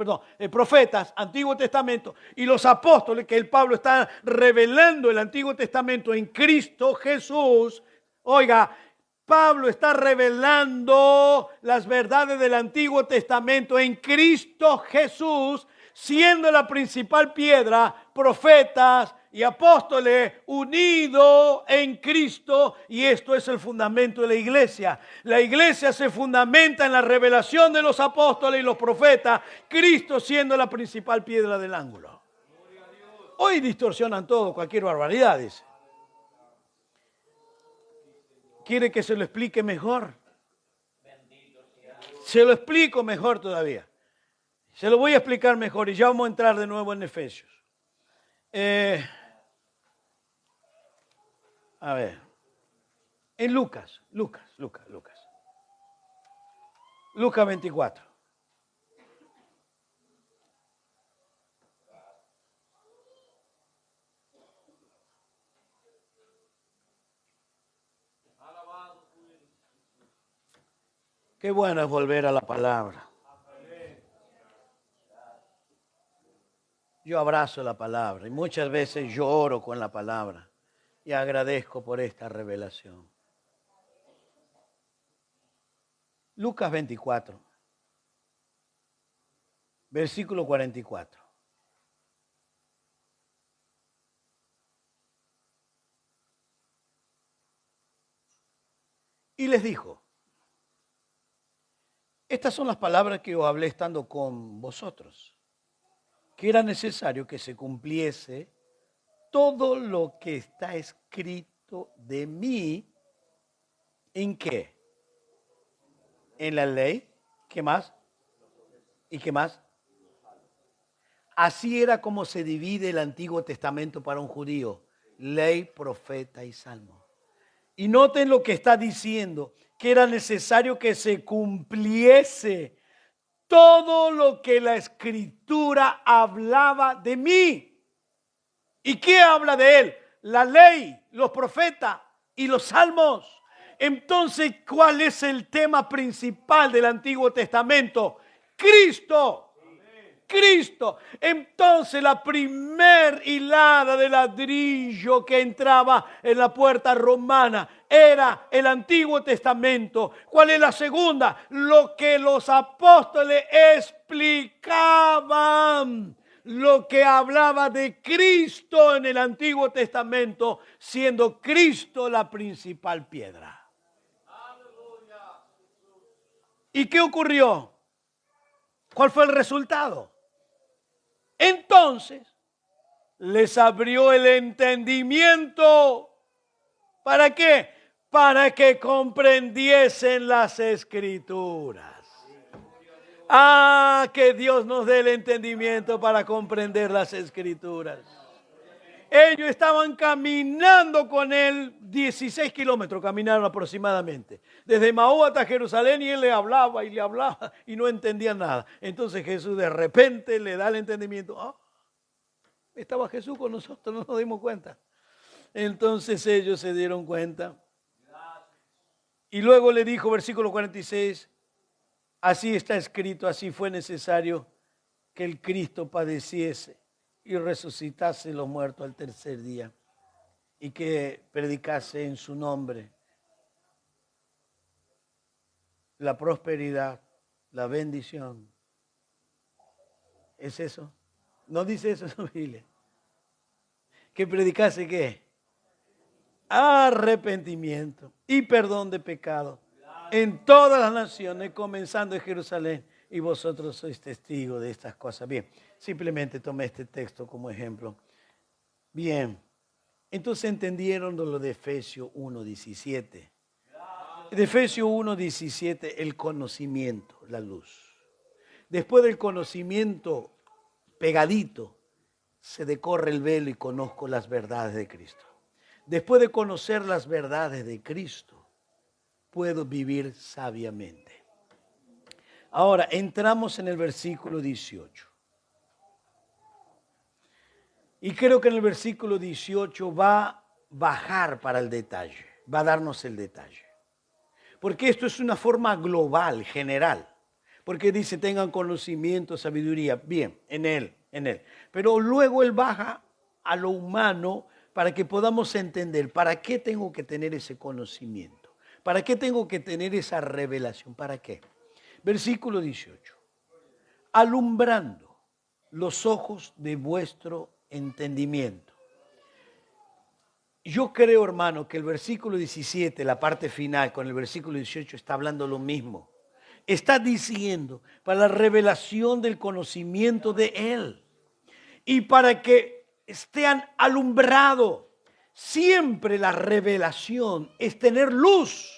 profetas, Antiguo Testamento, y los apóstoles, que el Pablo está revelando el Antiguo Testamento en Cristo Jesús. Oiga, Pablo está revelando las verdades del Antiguo Testamento en Cristo Jesús, siendo la principal piedra, profetas y apóstoles unidos en Cristo, y esto es el fundamento de la iglesia. La iglesia se fundamenta en la revelación de los apóstoles y los profetas, Cristo siendo la principal piedra del ángulo. Hoy distorsionan todo, cualquier barbaridad, dice. ¿Quiere que se lo explique mejor? Se lo explico mejor todavía. Se lo voy a explicar mejor y ya vamos a entrar de nuevo en Efesios. A ver. En Lucas 24. Qué bueno es volver a la palabra. Yo abrazo la palabra y muchas veces lloro con la palabra y agradezco por esta revelación. Lucas 24, versículo 44. Y les dijo, estas son las palabras que os hablé estando con vosotros, que era necesario que se cumpliese todo lo que está escrito de mí. ¿En qué? En la ley. ¿Qué más? ¿Y qué más? Así era como se divide el Antiguo Testamento para un judío: ley, profeta y salmo. Y noten lo que está diciendo, que era necesario que se cumpliese todo lo que la Escritura hablaba de mí. ¿Y qué habla de él? La ley, los profetas y los salmos. Entonces, ¿cuál es el tema principal del Antiguo Testamento? Cristo. Cristo. Entonces la primer hilada de ladrillo que entraba en la puerta romana era el Antiguo Testamento. ¿Cuál es la segunda? Lo que los apóstoles explicaban, lo que hablaba de Cristo en el Antiguo Testamento, siendo Cristo la principal piedra. ¿Y qué ocurrió? ¿Cuál fue el resultado? Entonces les abrió el entendimiento. ¿Para qué? Para que comprendiesen las Escrituras. Ah, que Dios nos dé el entendimiento para comprender las Escrituras. Ellos estaban caminando con él 16 kilómetros, caminaron aproximadamente. Desde Maú hasta Jerusalén, y él le hablaba y no entendía nada. Entonces Jesús de repente le da el entendimiento. Ah, estaba Jesús con nosotros, no nos dimos cuenta. Entonces ellos se dieron cuenta. Y luego le dijo, versículo 46, así está escrito, así fue necesario que el Cristo padeciese y resucitase los muertos al tercer día, y que predicase en su nombre la prosperidad, la bendición. ¿Es eso? ¿No dice eso en la Biblia? ¿Que predicase qué? Arrepentimiento y perdón de pecado en todas las naciones, comenzando en Jerusalén, y vosotros sois testigos de estas cosas. Bien, simplemente tomé este texto como ejemplo. Bien, entonces entendieron lo de Efesios 1:17. De Efesios 1:17, el conocimiento, la luz. Después del conocimiento pegadito, se decorre el velo y conozco las verdades de Cristo. Después de conocer las verdades de Cristo, puedo vivir sabiamente. Ahora, entramos en el versículo 18. Y creo que en el versículo 18 va a bajar para el detalle, va a darnos el detalle. Porque esto es una forma global, general. Porque dice, tengan conocimiento, sabiduría, bien, en él. Pero luego él baja a lo humano para que podamos entender para qué tengo que tener ese conocimiento, para qué tengo que tener esa revelación, para qué. Versículo 18. Alumbrando los ojos de vuestro entendimiento. Yo creo, hermano, que el versículo 17, la parte final, con el versículo 18, está hablando lo mismo. Está diciendo para la revelación del conocimiento de Él y para que estén alumbrados. Siempre la revelación es tener luz,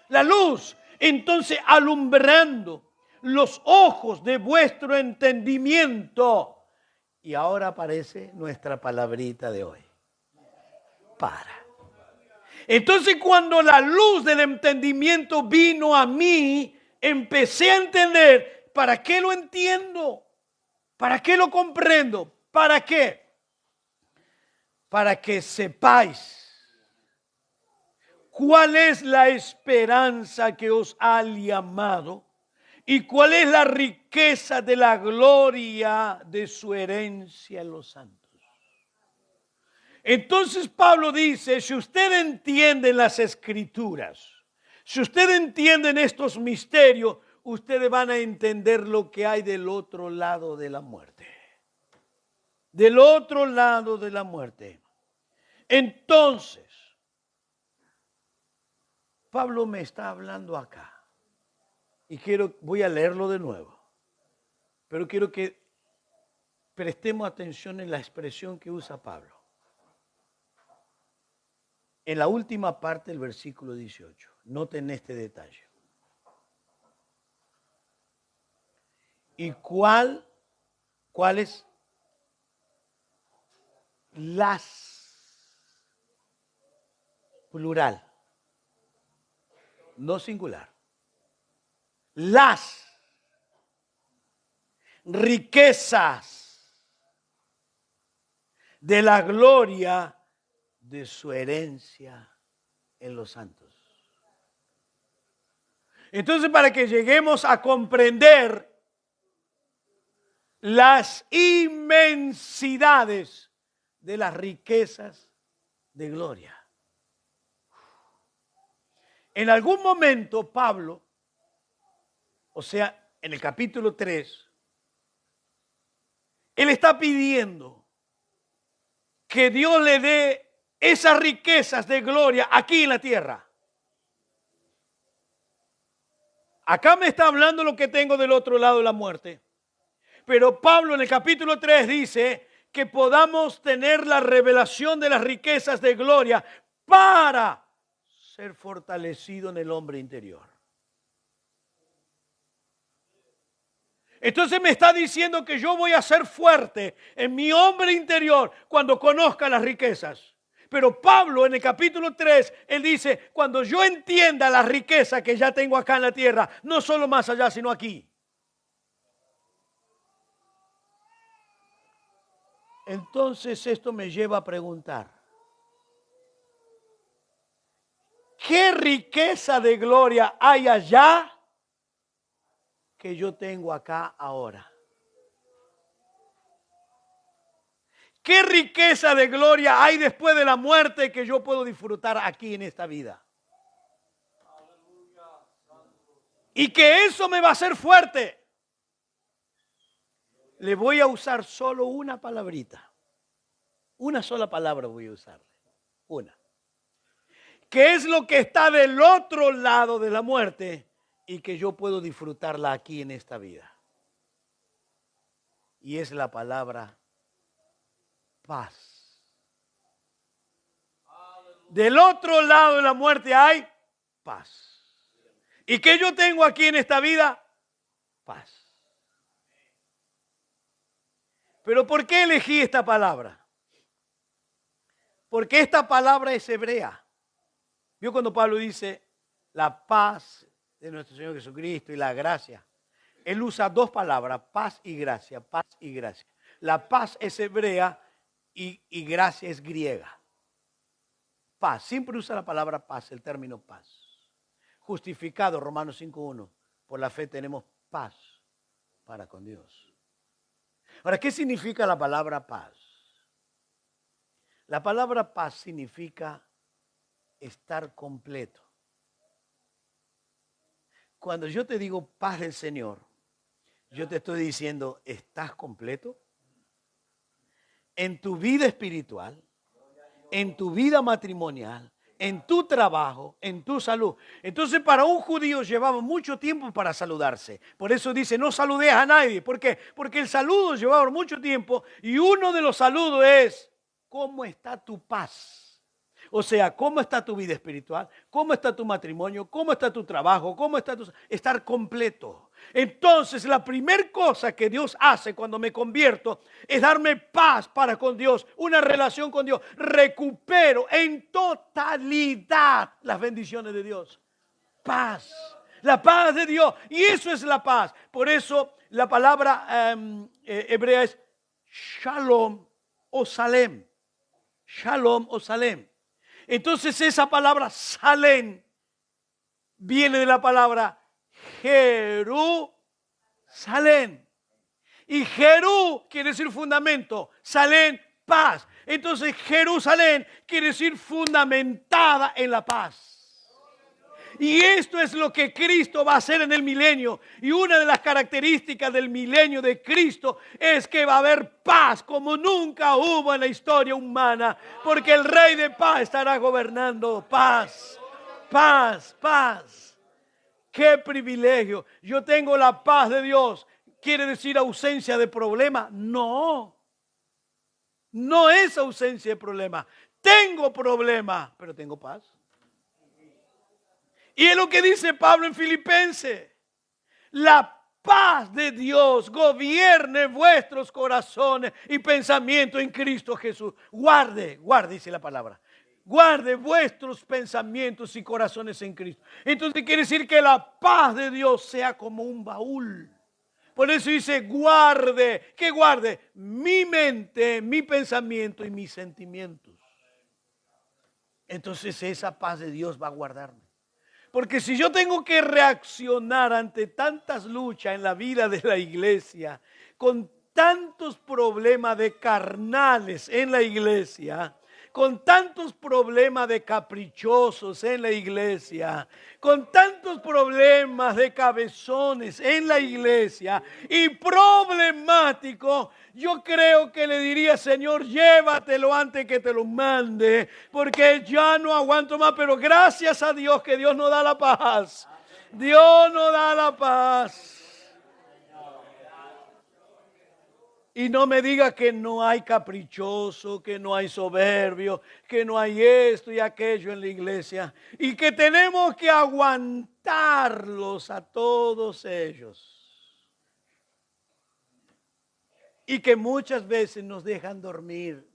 la luz. Entonces, alumbrando los ojos de vuestro entendimiento. Y ahora aparece nuestra palabrita de hoy. Para. Entonces, cuando la luz del entendimiento vino a mí, empecé a entender para qué lo entiendo, para qué lo comprendo, para qué. Para que sepáis cuál es la esperanza que os ha llamado y cuál es la riqueza de la gloria de su herencia en los santos. Entonces Pablo dice, si usted entiende las Escrituras, si usted entiende estos misterios, ustedes van a entender lo que hay del otro lado de la muerte. Del otro lado de la muerte. Entonces, Pablo me está hablando acá. Y voy a leerlo de nuevo. Pero quiero que prestemos atención en la expresión que usa Pablo. En la última parte del versículo 18. Noten este detalle. ¿Y cuáles? Las, plural, no singular. Las riquezas de la gloria de su herencia en los santos. Entonces, para que lleguemos a comprender las inmensidades de las riquezas de gloria. En algún momento Pablo, o sea, en el capítulo 3, él está pidiendo que Dios le dé esas riquezas de gloria aquí en la tierra. Acá me está hablando lo que tengo del otro lado de la muerte. Pero Pablo en el capítulo 3 dice que podamos tener la revelación de las riquezas de gloria para ser fortalecido en el hombre interior. Entonces me está diciendo que yo voy a ser fuerte en mi hombre interior cuando conozca las riquezas. Pero Pablo en el capítulo 3, él dice, cuando yo entienda la riqueza que ya tengo acá en la tierra, no solo más allá, sino aquí. Entonces esto me lleva a preguntar, ¿qué riqueza de gloria hay allá que yo tengo acá ahora? ¿Qué riqueza de gloria hay después de la muerte que yo puedo disfrutar aquí en esta vida? Y que eso me va a hacer fuerte. Le voy a usar solo una palabrita. Una sola palabra voy a usarle. Una. ¿Qué es lo que está del otro lado de la muerte y que yo puedo disfrutarla aquí en esta vida? Y es la palabra paz. Del otro lado de la muerte hay paz. ¿Y qué yo tengo aquí en esta vida? Paz. ¿Pero por qué elegí esta palabra? Porque esta palabra es hebrea. ¿Vio cuando Pablo dice la paz de nuestro Señor Jesucristo y la gracia? Él usa dos palabras, paz y gracia, paz y gracia. La paz es hebrea y gracia es griega. Paz, siempre usa la palabra paz, el término paz. Justificado, Romanos 5:1, por la fe tenemos paz para con Dios. Ahora, ¿qué significa la palabra paz? La palabra paz significa estar completo. Cuando yo te digo paz del Señor, yo te estoy diciendo, ¿estás completo? En tu vida espiritual, en tu vida matrimonial, en tu trabajo, en tu salud. Entonces para un judío llevaba mucho tiempo para saludarse. Por eso dice, no saludes a nadie. ¿Por qué? Porque el saludo llevaba mucho tiempo y uno de los saludos es, ¿cómo está tu paz? O sea, ¿cómo está tu vida espiritual? ¿Cómo está tu matrimonio? ¿Cómo está tu trabajo? ¿Cómo está tu... estar completo? Entonces, la primera cosa que Dios hace cuando me convierto es darme paz para con Dios, una relación con Dios. Recupero en totalidad las bendiciones de Dios. Paz. La paz de Dios. Y eso es la paz. Por eso la palabra hebrea es shalom o salem. Shalom o salem. Entonces esa palabra salem viene de la palabra Jerusalén. Y Jerú quiere decir fundamento, Salem, paz. Entonces Jerusalén quiere decir fundamentada en la paz. Y esto es lo que Cristo va a hacer en el milenio. Y una de las características del milenio de Cristo es que va a haber paz como nunca hubo en la historia humana. Porque el Rey de paz estará gobernando. Paz, paz, paz. ¡Qué privilegio! Yo tengo la paz de Dios. ¿Quiere decir ausencia de problema? No. No es ausencia de problema. Tengo problema, pero tengo paz. Y es lo que dice Pablo en Filipenses. La paz de Dios gobierne vuestros corazones y pensamientos en Cristo Jesús. Guarde, dice la palabra. Guarde vuestros pensamientos y corazones en Cristo. Entonces quiere decir que la paz de Dios sea como un baúl. Por eso dice guarde. ¿Qué guarde? Mi mente, mi pensamiento y mis sentimientos. Entonces esa paz de Dios va a guardarme. Porque si yo tengo que reaccionar ante tantas luchas en la vida de la iglesia, con tantos problemas de carnales en la iglesia, con tantos problemas de caprichosos en la iglesia, con tantos problemas de cabezones en la iglesia y problemáticos, yo creo que le diría, Señor, llévatelo antes que te lo mande, porque ya no aguanto más, pero gracias a Dios que Dios nos da la paz. Dios nos da la paz. Y no me diga que no hay caprichoso, que no hay soberbio, que no hay esto y aquello en la iglesia. Y que tenemos que aguantarlos a todos ellos. Y que muchas veces nos dejan dormir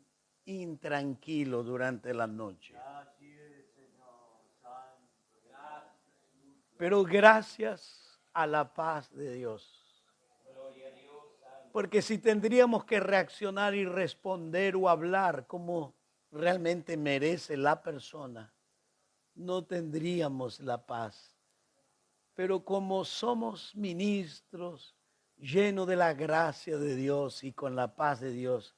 intranquilos durante la noche. Pero gracias a la paz de Dios. Porque si tendríamos que reaccionar y responder o hablar como realmente merece la persona, no tendríamos la paz. Pero como somos ministros llenos de la gracia de Dios y con la paz de Dios,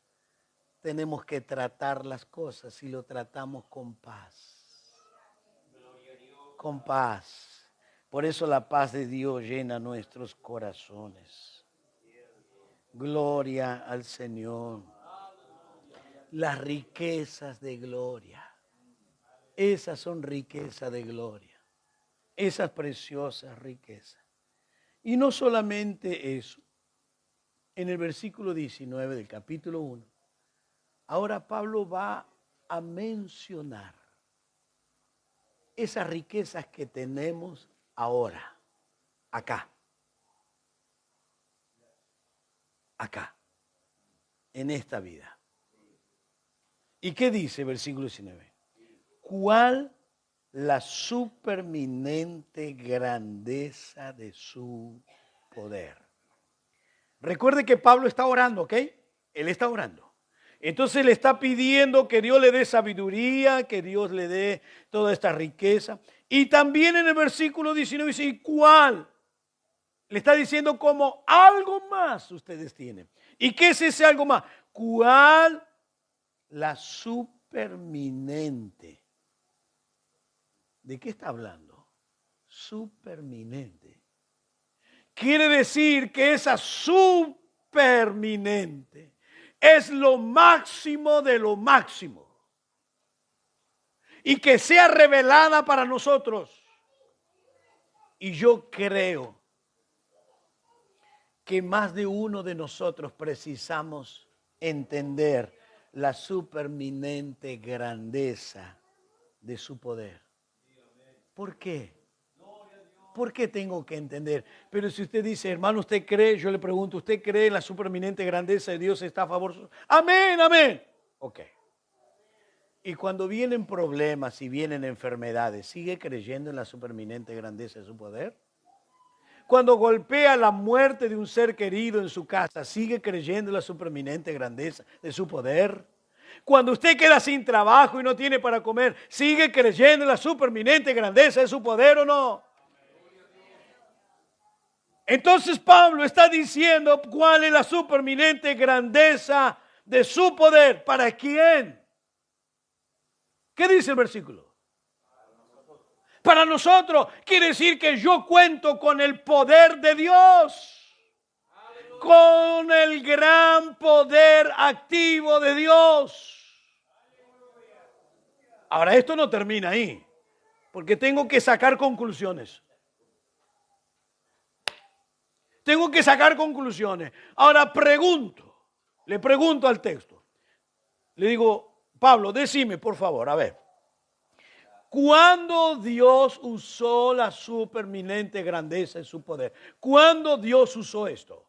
tenemos que tratar las cosas y lo tratamos con paz. Con paz. Por eso la paz de Dios llena nuestros corazones. Gloria al Señor. Las riquezas de gloria. Esas son riquezas de gloria. Esas preciosas riquezas. Y no solamente eso. En el versículo 19 del capítulo 1, ahora Pablo va a mencionar esas riquezas que tenemos ahora, acá. Acá, en esta vida. ¿Y qué dice el versículo 19? ¿Cuál la superminente grandeza de su poder? Recuerde que Pablo está orando, ¿ok? Él está orando. Entonces le está pidiendo que Dios le dé sabiduría, que Dios le dé toda esta riqueza. Y también en el versículo 19 dice, ¿y cuál? Le está diciendo como algo más ustedes tienen. ¿Y qué es ese algo más? ¿Cuál? La superminente. ¿De qué está hablando? Superminente. Quiere decir que esa superminente es lo máximo de lo máximo. Y que sea revelada para nosotros. Y yo creo que más de uno de nosotros precisamos entender la superminente grandeza de su poder. ¿Por qué? ¿Por qué tengo que entender? Pero si usted dice, hermano, ¿usted cree? Yo le pregunto, ¿usted cree en la superminente grandeza de Dios? ¿Está a favor? Amén, amén. Ok. Y cuando vienen problemas y vienen enfermedades, ¿sigue creyendo en la superminente grandeza de su poder? Cuando golpea la muerte de un ser querido en su casa, ¿sigue creyendo en la superminente grandeza de su poder? Cuando usted queda sin trabajo y no tiene para comer, ¿sigue creyendo en la superminente grandeza de su poder o no? Entonces Pablo está diciendo cuál es la superminente grandeza de su poder. ¿Para quién? ¿Qué dice el versículo? Para nosotros quiere decir que yo cuento con el poder de Dios, con el gran poder activo de Dios. Ahora esto no termina ahí, porque tengo que sacar conclusiones. Tengo que sacar conclusiones. Ahora le pregunto al texto. Le digo, Pablo, decime por favor, a ver. ¿Cuándo Dios usó la superminente grandeza de su poder? ¿Cuándo Dios usó esto?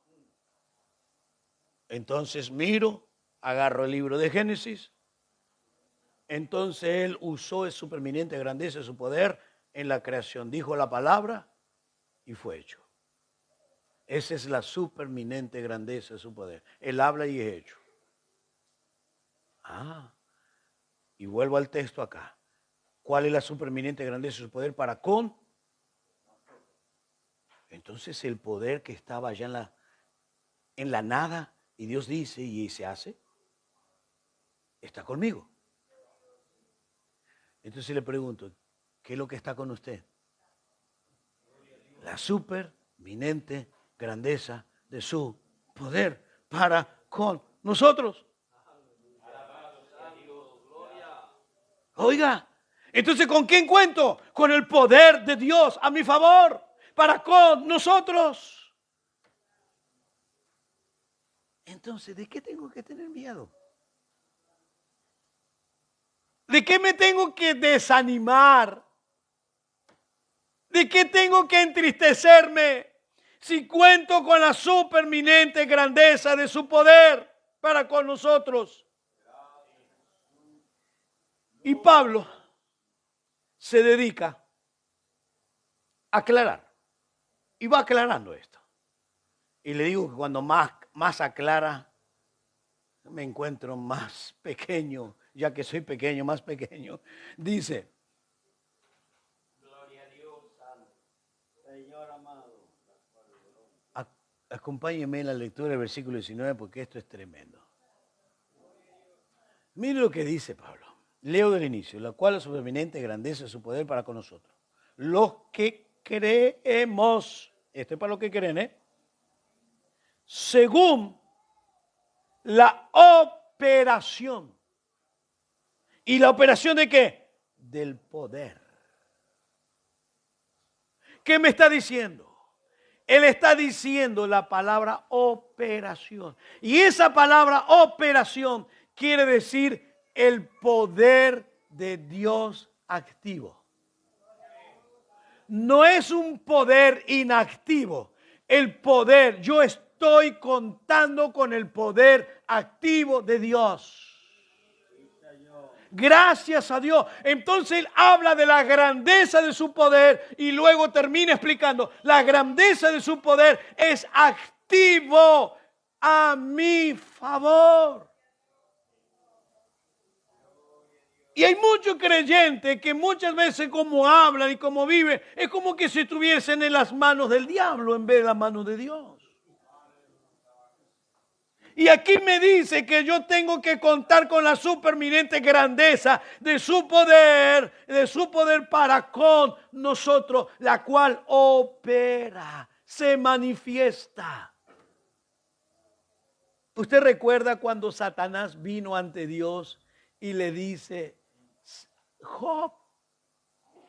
Entonces miro, agarro el libro de Génesis. Entonces Él usó la superminente grandeza de su poder en la creación. Dijo la palabra y fue hecho. Esa es la superminente grandeza de su poder. Él habla y es hecho. Y vuelvo al texto acá. ¿Cuál es la superminente grandeza de su poder para con? Entonces el poder que estaba allá en la nada y Dios dice y se hace, está conmigo. Entonces le pregunto, ¿qué es lo que está con usted? La superminente grandeza de su poder para con nosotros. Oiga, entonces ¿con quién cuento? Con el poder de Dios a mi favor, para con nosotros. Entonces, ¿de qué tengo que tener miedo? ¿De qué me tengo que desanimar? ¿De qué tengo que entristecerme si cuento con la superminente grandeza de su poder para con nosotros? Y Pablo se dedica a aclarar. Y va aclarando esto. Y le digo que cuando más aclara, me encuentro más pequeño, ya que soy pequeño, más pequeño. Dice, gloria a Dios, Santo, Señor amado. Acompáñenme en la lectura del versículo 19 porque esto es tremendo. Mire lo que dice Pablo. Leo del inicio, la cual es supereminente grandeza de su poder para con nosotros. Los que creemos, esto es para los que creen, según la operación. ¿Y la operación de qué? Del poder. ¿Qué me está diciendo? Él está diciendo la palabra operación. Y esa palabra operación quiere decir el poder de Dios activo. No es un poder inactivo. El poder, yo estoy contando con el poder activo de Dios. Gracias a Dios. Entonces él habla de la grandeza de su poder y luego termina explicando, la grandeza de su poder es activo a mi favor. Y hay muchos creyentes que muchas veces como hablan y como viven, es como que si estuviesen en las manos del diablo en vez de las manos de Dios. Y aquí me dice que yo tengo que contar con la superminente grandeza de su poder para con nosotros, la cual opera, se manifiesta. ¿Usted recuerda cuando Satanás vino ante Dios y le dice, Job,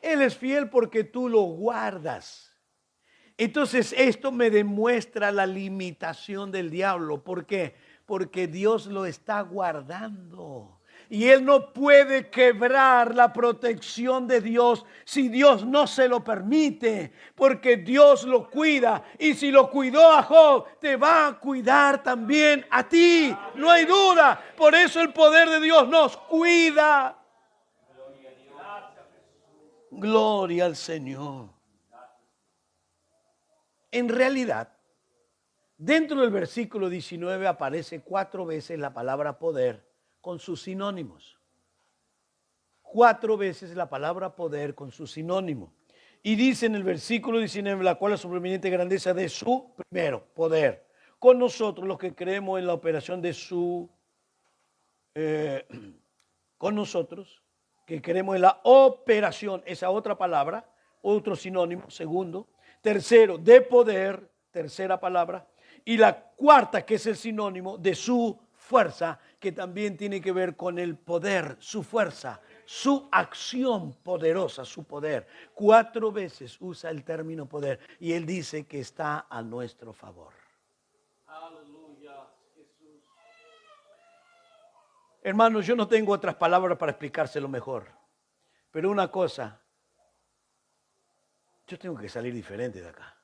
él es fiel porque tú lo guardas? Entonces esto me demuestra la limitación del diablo. ¿Por qué? Porque Dios lo está guardando. Y él no puede quebrar la protección de Dios si Dios no se lo permite. Porque Dios lo cuida. Y si lo cuidó a Job, te va a cuidar también a ti. No hay duda. Por eso el poder de Dios nos cuida. Gloria al Señor. En realidad, dentro del versículo 19 aparece 4 veces la palabra poder con sus sinónimos. 4 veces la palabra poder con su sinónimo. Y dice en el versículo 19, la cual es la supereminente grandeza de su, primero, poder. Con nosotros, los que creemos en la operación de su, con nosotros, que creemos en la operación, esa otra palabra, otro sinónimo, segundo. Tercero, de poder, tercera palabra. Y la cuarta, que es el sinónimo de su fuerza, que también tiene que ver con el poder, su fuerza, su acción poderosa, su poder. 4 veces usa el término poder y él dice que está a nuestro favor. Aleluya, Jesús. Hermanos, yo no tengo otras palabras para explicárselo mejor, pero una cosa, yo tengo que salir diferente de acá.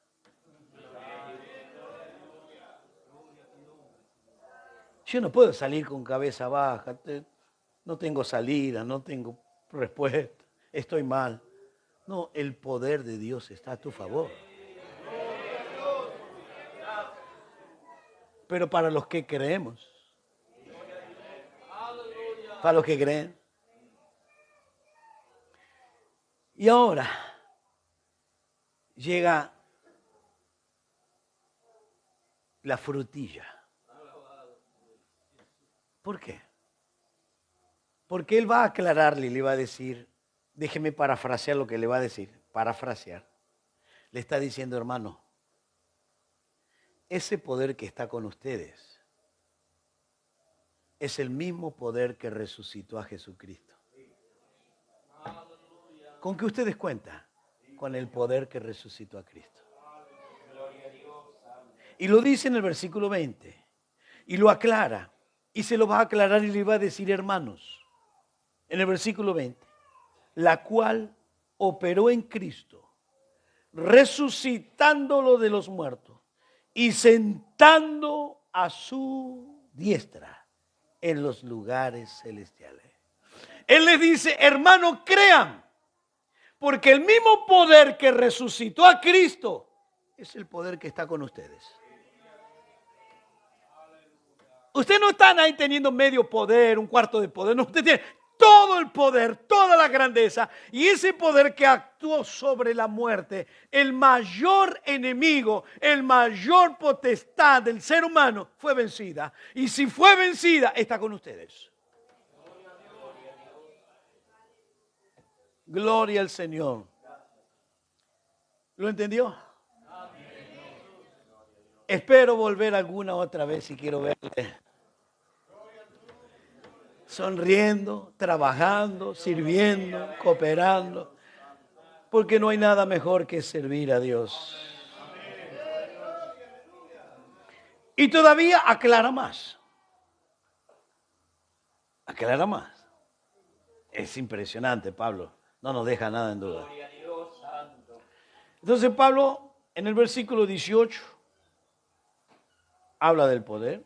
Yo no puedo salir con cabeza baja, no tengo salida, no tengo respuesta, estoy mal. No, el poder de Dios está a tu favor. Pero para los que creemos, para los que creen. Y ahora llega la frutilla. ¿Por qué? Porque él va a aclararle y le va a decir, déjeme parafrasear lo que le va a decir, parafrasear. Le está diciendo, hermano, ese poder que está con ustedes es el mismo poder que resucitó a Jesucristo. ¿Con qué ustedes cuentan? Con el poder que resucitó a Cristo. Y lo dice en el versículo 20. Y lo aclara. Y se lo va a aclarar y le va a decir, hermanos, en el versículo 20, la cual operó en Cristo, resucitándolo de los muertos y sentando a su diestra en los lugares celestiales. Él les dice, hermanos, crean, porque el mismo poder que resucitó a Cristo es el poder que está con ustedes. Usted no está ahí teniendo medio poder, un cuarto de poder, no, usted tiene todo el poder, toda la grandeza, y ese poder que actuó sobre la muerte, el mayor enemigo, el mayor potestad del ser humano fue vencida, y si fue vencida, está con ustedes. Gloria al Señor. ¿Lo entendió? Espero volver alguna otra vez y quiero verle sonriendo, trabajando, sirviendo, cooperando, porque no hay nada mejor que servir a Dios. Y todavía aclara más. Aclara más. Es impresionante, Pablo. No nos deja nada en duda. Entonces Pablo, en el versículo 18, habla del poder.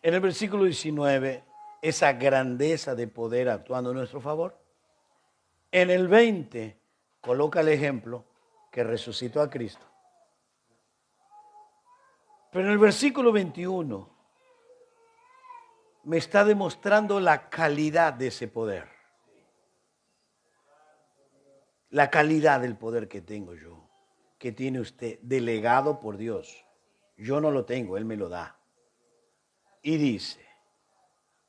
En el versículo 19, esa grandeza de poder actuando a nuestro favor. En el 20, coloca el ejemplo que resucitó a Cristo. Pero en el versículo 21, me está demostrando la calidad de ese poder. La calidad del poder que tengo yo, que tiene usted, delegado por Dios. Yo no lo tengo, Él me lo da. Y dice,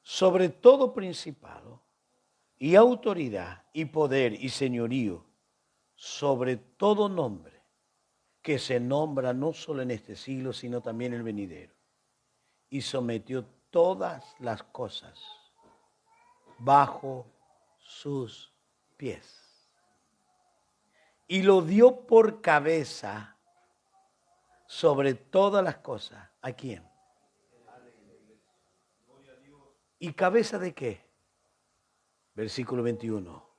sobre todo principado y autoridad y poder y señorío, sobre todo nombre que se nombra no solo en este siglo, sino también en el venidero. Y sometió todas las cosas bajo sus pies. Y lo dio por cabeza sobre todas las cosas. ¿A quién? ¿Y cabeza de qué? Versículo 21.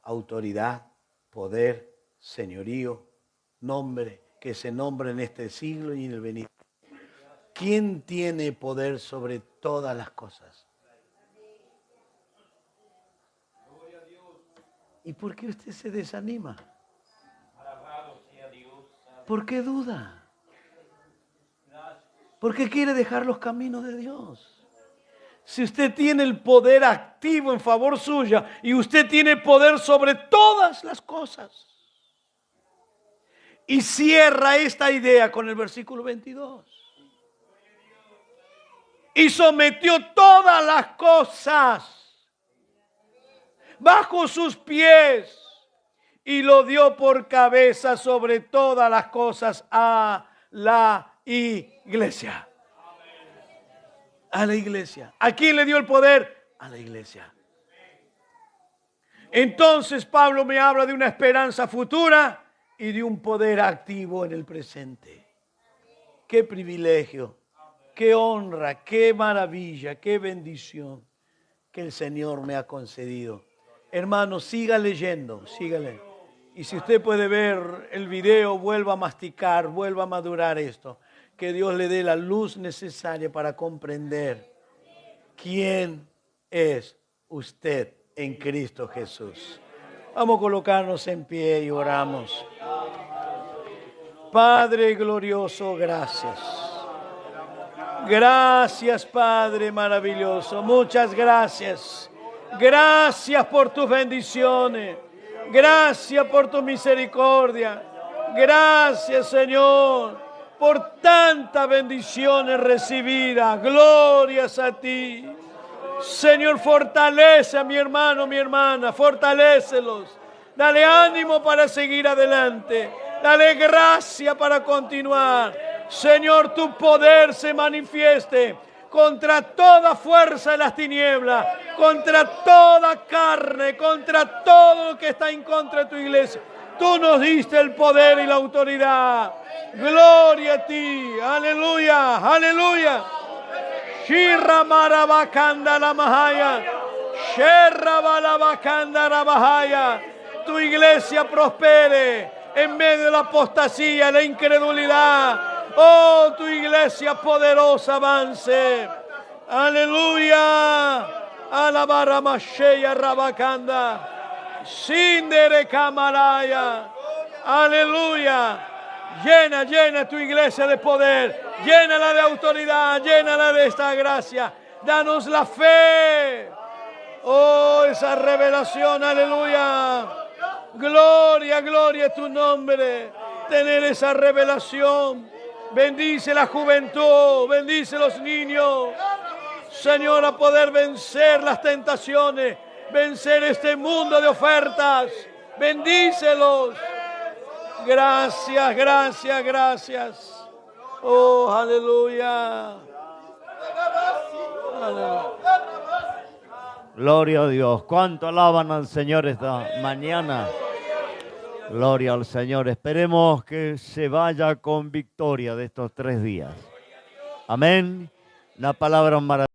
Autoridad, poder, señorío, nombre que se nombra en este siglo y en el venidero. ¿Quién tiene poder sobre todas las cosas? ¿Y por qué usted se desanima? ¿Por qué duda? ¿Por qué quiere dejar los caminos de Dios? Si usted tiene el poder activo en favor suya y usted tiene poder sobre todas las cosas. Y cierra esta idea con el versículo 22. Y sometió todas las cosas bajo sus pies y lo dio por cabeza sobre todas las cosas a la iglesia. A la iglesia. ¿A quién le dio el poder? A la iglesia. Entonces Pablo me habla de una esperanza futura y de un poder activo en el presente. Qué privilegio, qué honra, qué maravilla, qué bendición que el Señor me ha concedido. Hermano, siga leyendo, sígale. Y si usted puede ver el video, vuelva a masticar, vuelva a madurar esto. Que Dios le dé la luz necesaria para comprender quién es usted en Cristo Jesús. Vamos a colocarnos en pie y oramos. Padre glorioso, gracias. Gracias, Padre maravilloso. Muchas gracias. Gracias por tus bendiciones. Gracias por tu misericordia. Gracias, Señor, por tantas bendiciones recibidas. Glorias a ti. Señor, fortalece a mi hermano, mi hermana. Fortalécelos. Dale ánimo para seguir adelante. Dale gracia para continuar. Señor, tu poder se manifieste contra toda fuerza de las tinieblas, contra toda carne, contra todo lo que está en contra de tu iglesia. Tú nos diste el poder y la autoridad. Gloria a ti. Aleluya, aleluya. Shirra marabakanda la mahaya. Sherra balabakanda la mahaya. Tu iglesia prospere en medio de la apostasía, la incredulidad. Oh, tu iglesia poderosa avance. Aleluya. Alabara masheya rabakanda. Sindere kamaraya. Aleluya. Llena tu iglesia de poder. Llénala de autoridad. Llénala de esta gracia. Danos la fe. Oh, esa revelación. Aleluya. Gloria, gloria a tu nombre. Tener esa revelación. Bendice la juventud. Bendice los niños. Señor, a poder vencer las tentaciones. Vencer este mundo de ofertas. Bendícelos. Gracias, gracias, gracias. Oh, aleluya. Aleluya. Gloria a Dios. ¿Cuánto alaban al Señor esta mañana? Gloria al Señor. Esperemos que se vaya con victoria de estos 3 días. Amén. Una palabra maravillosa.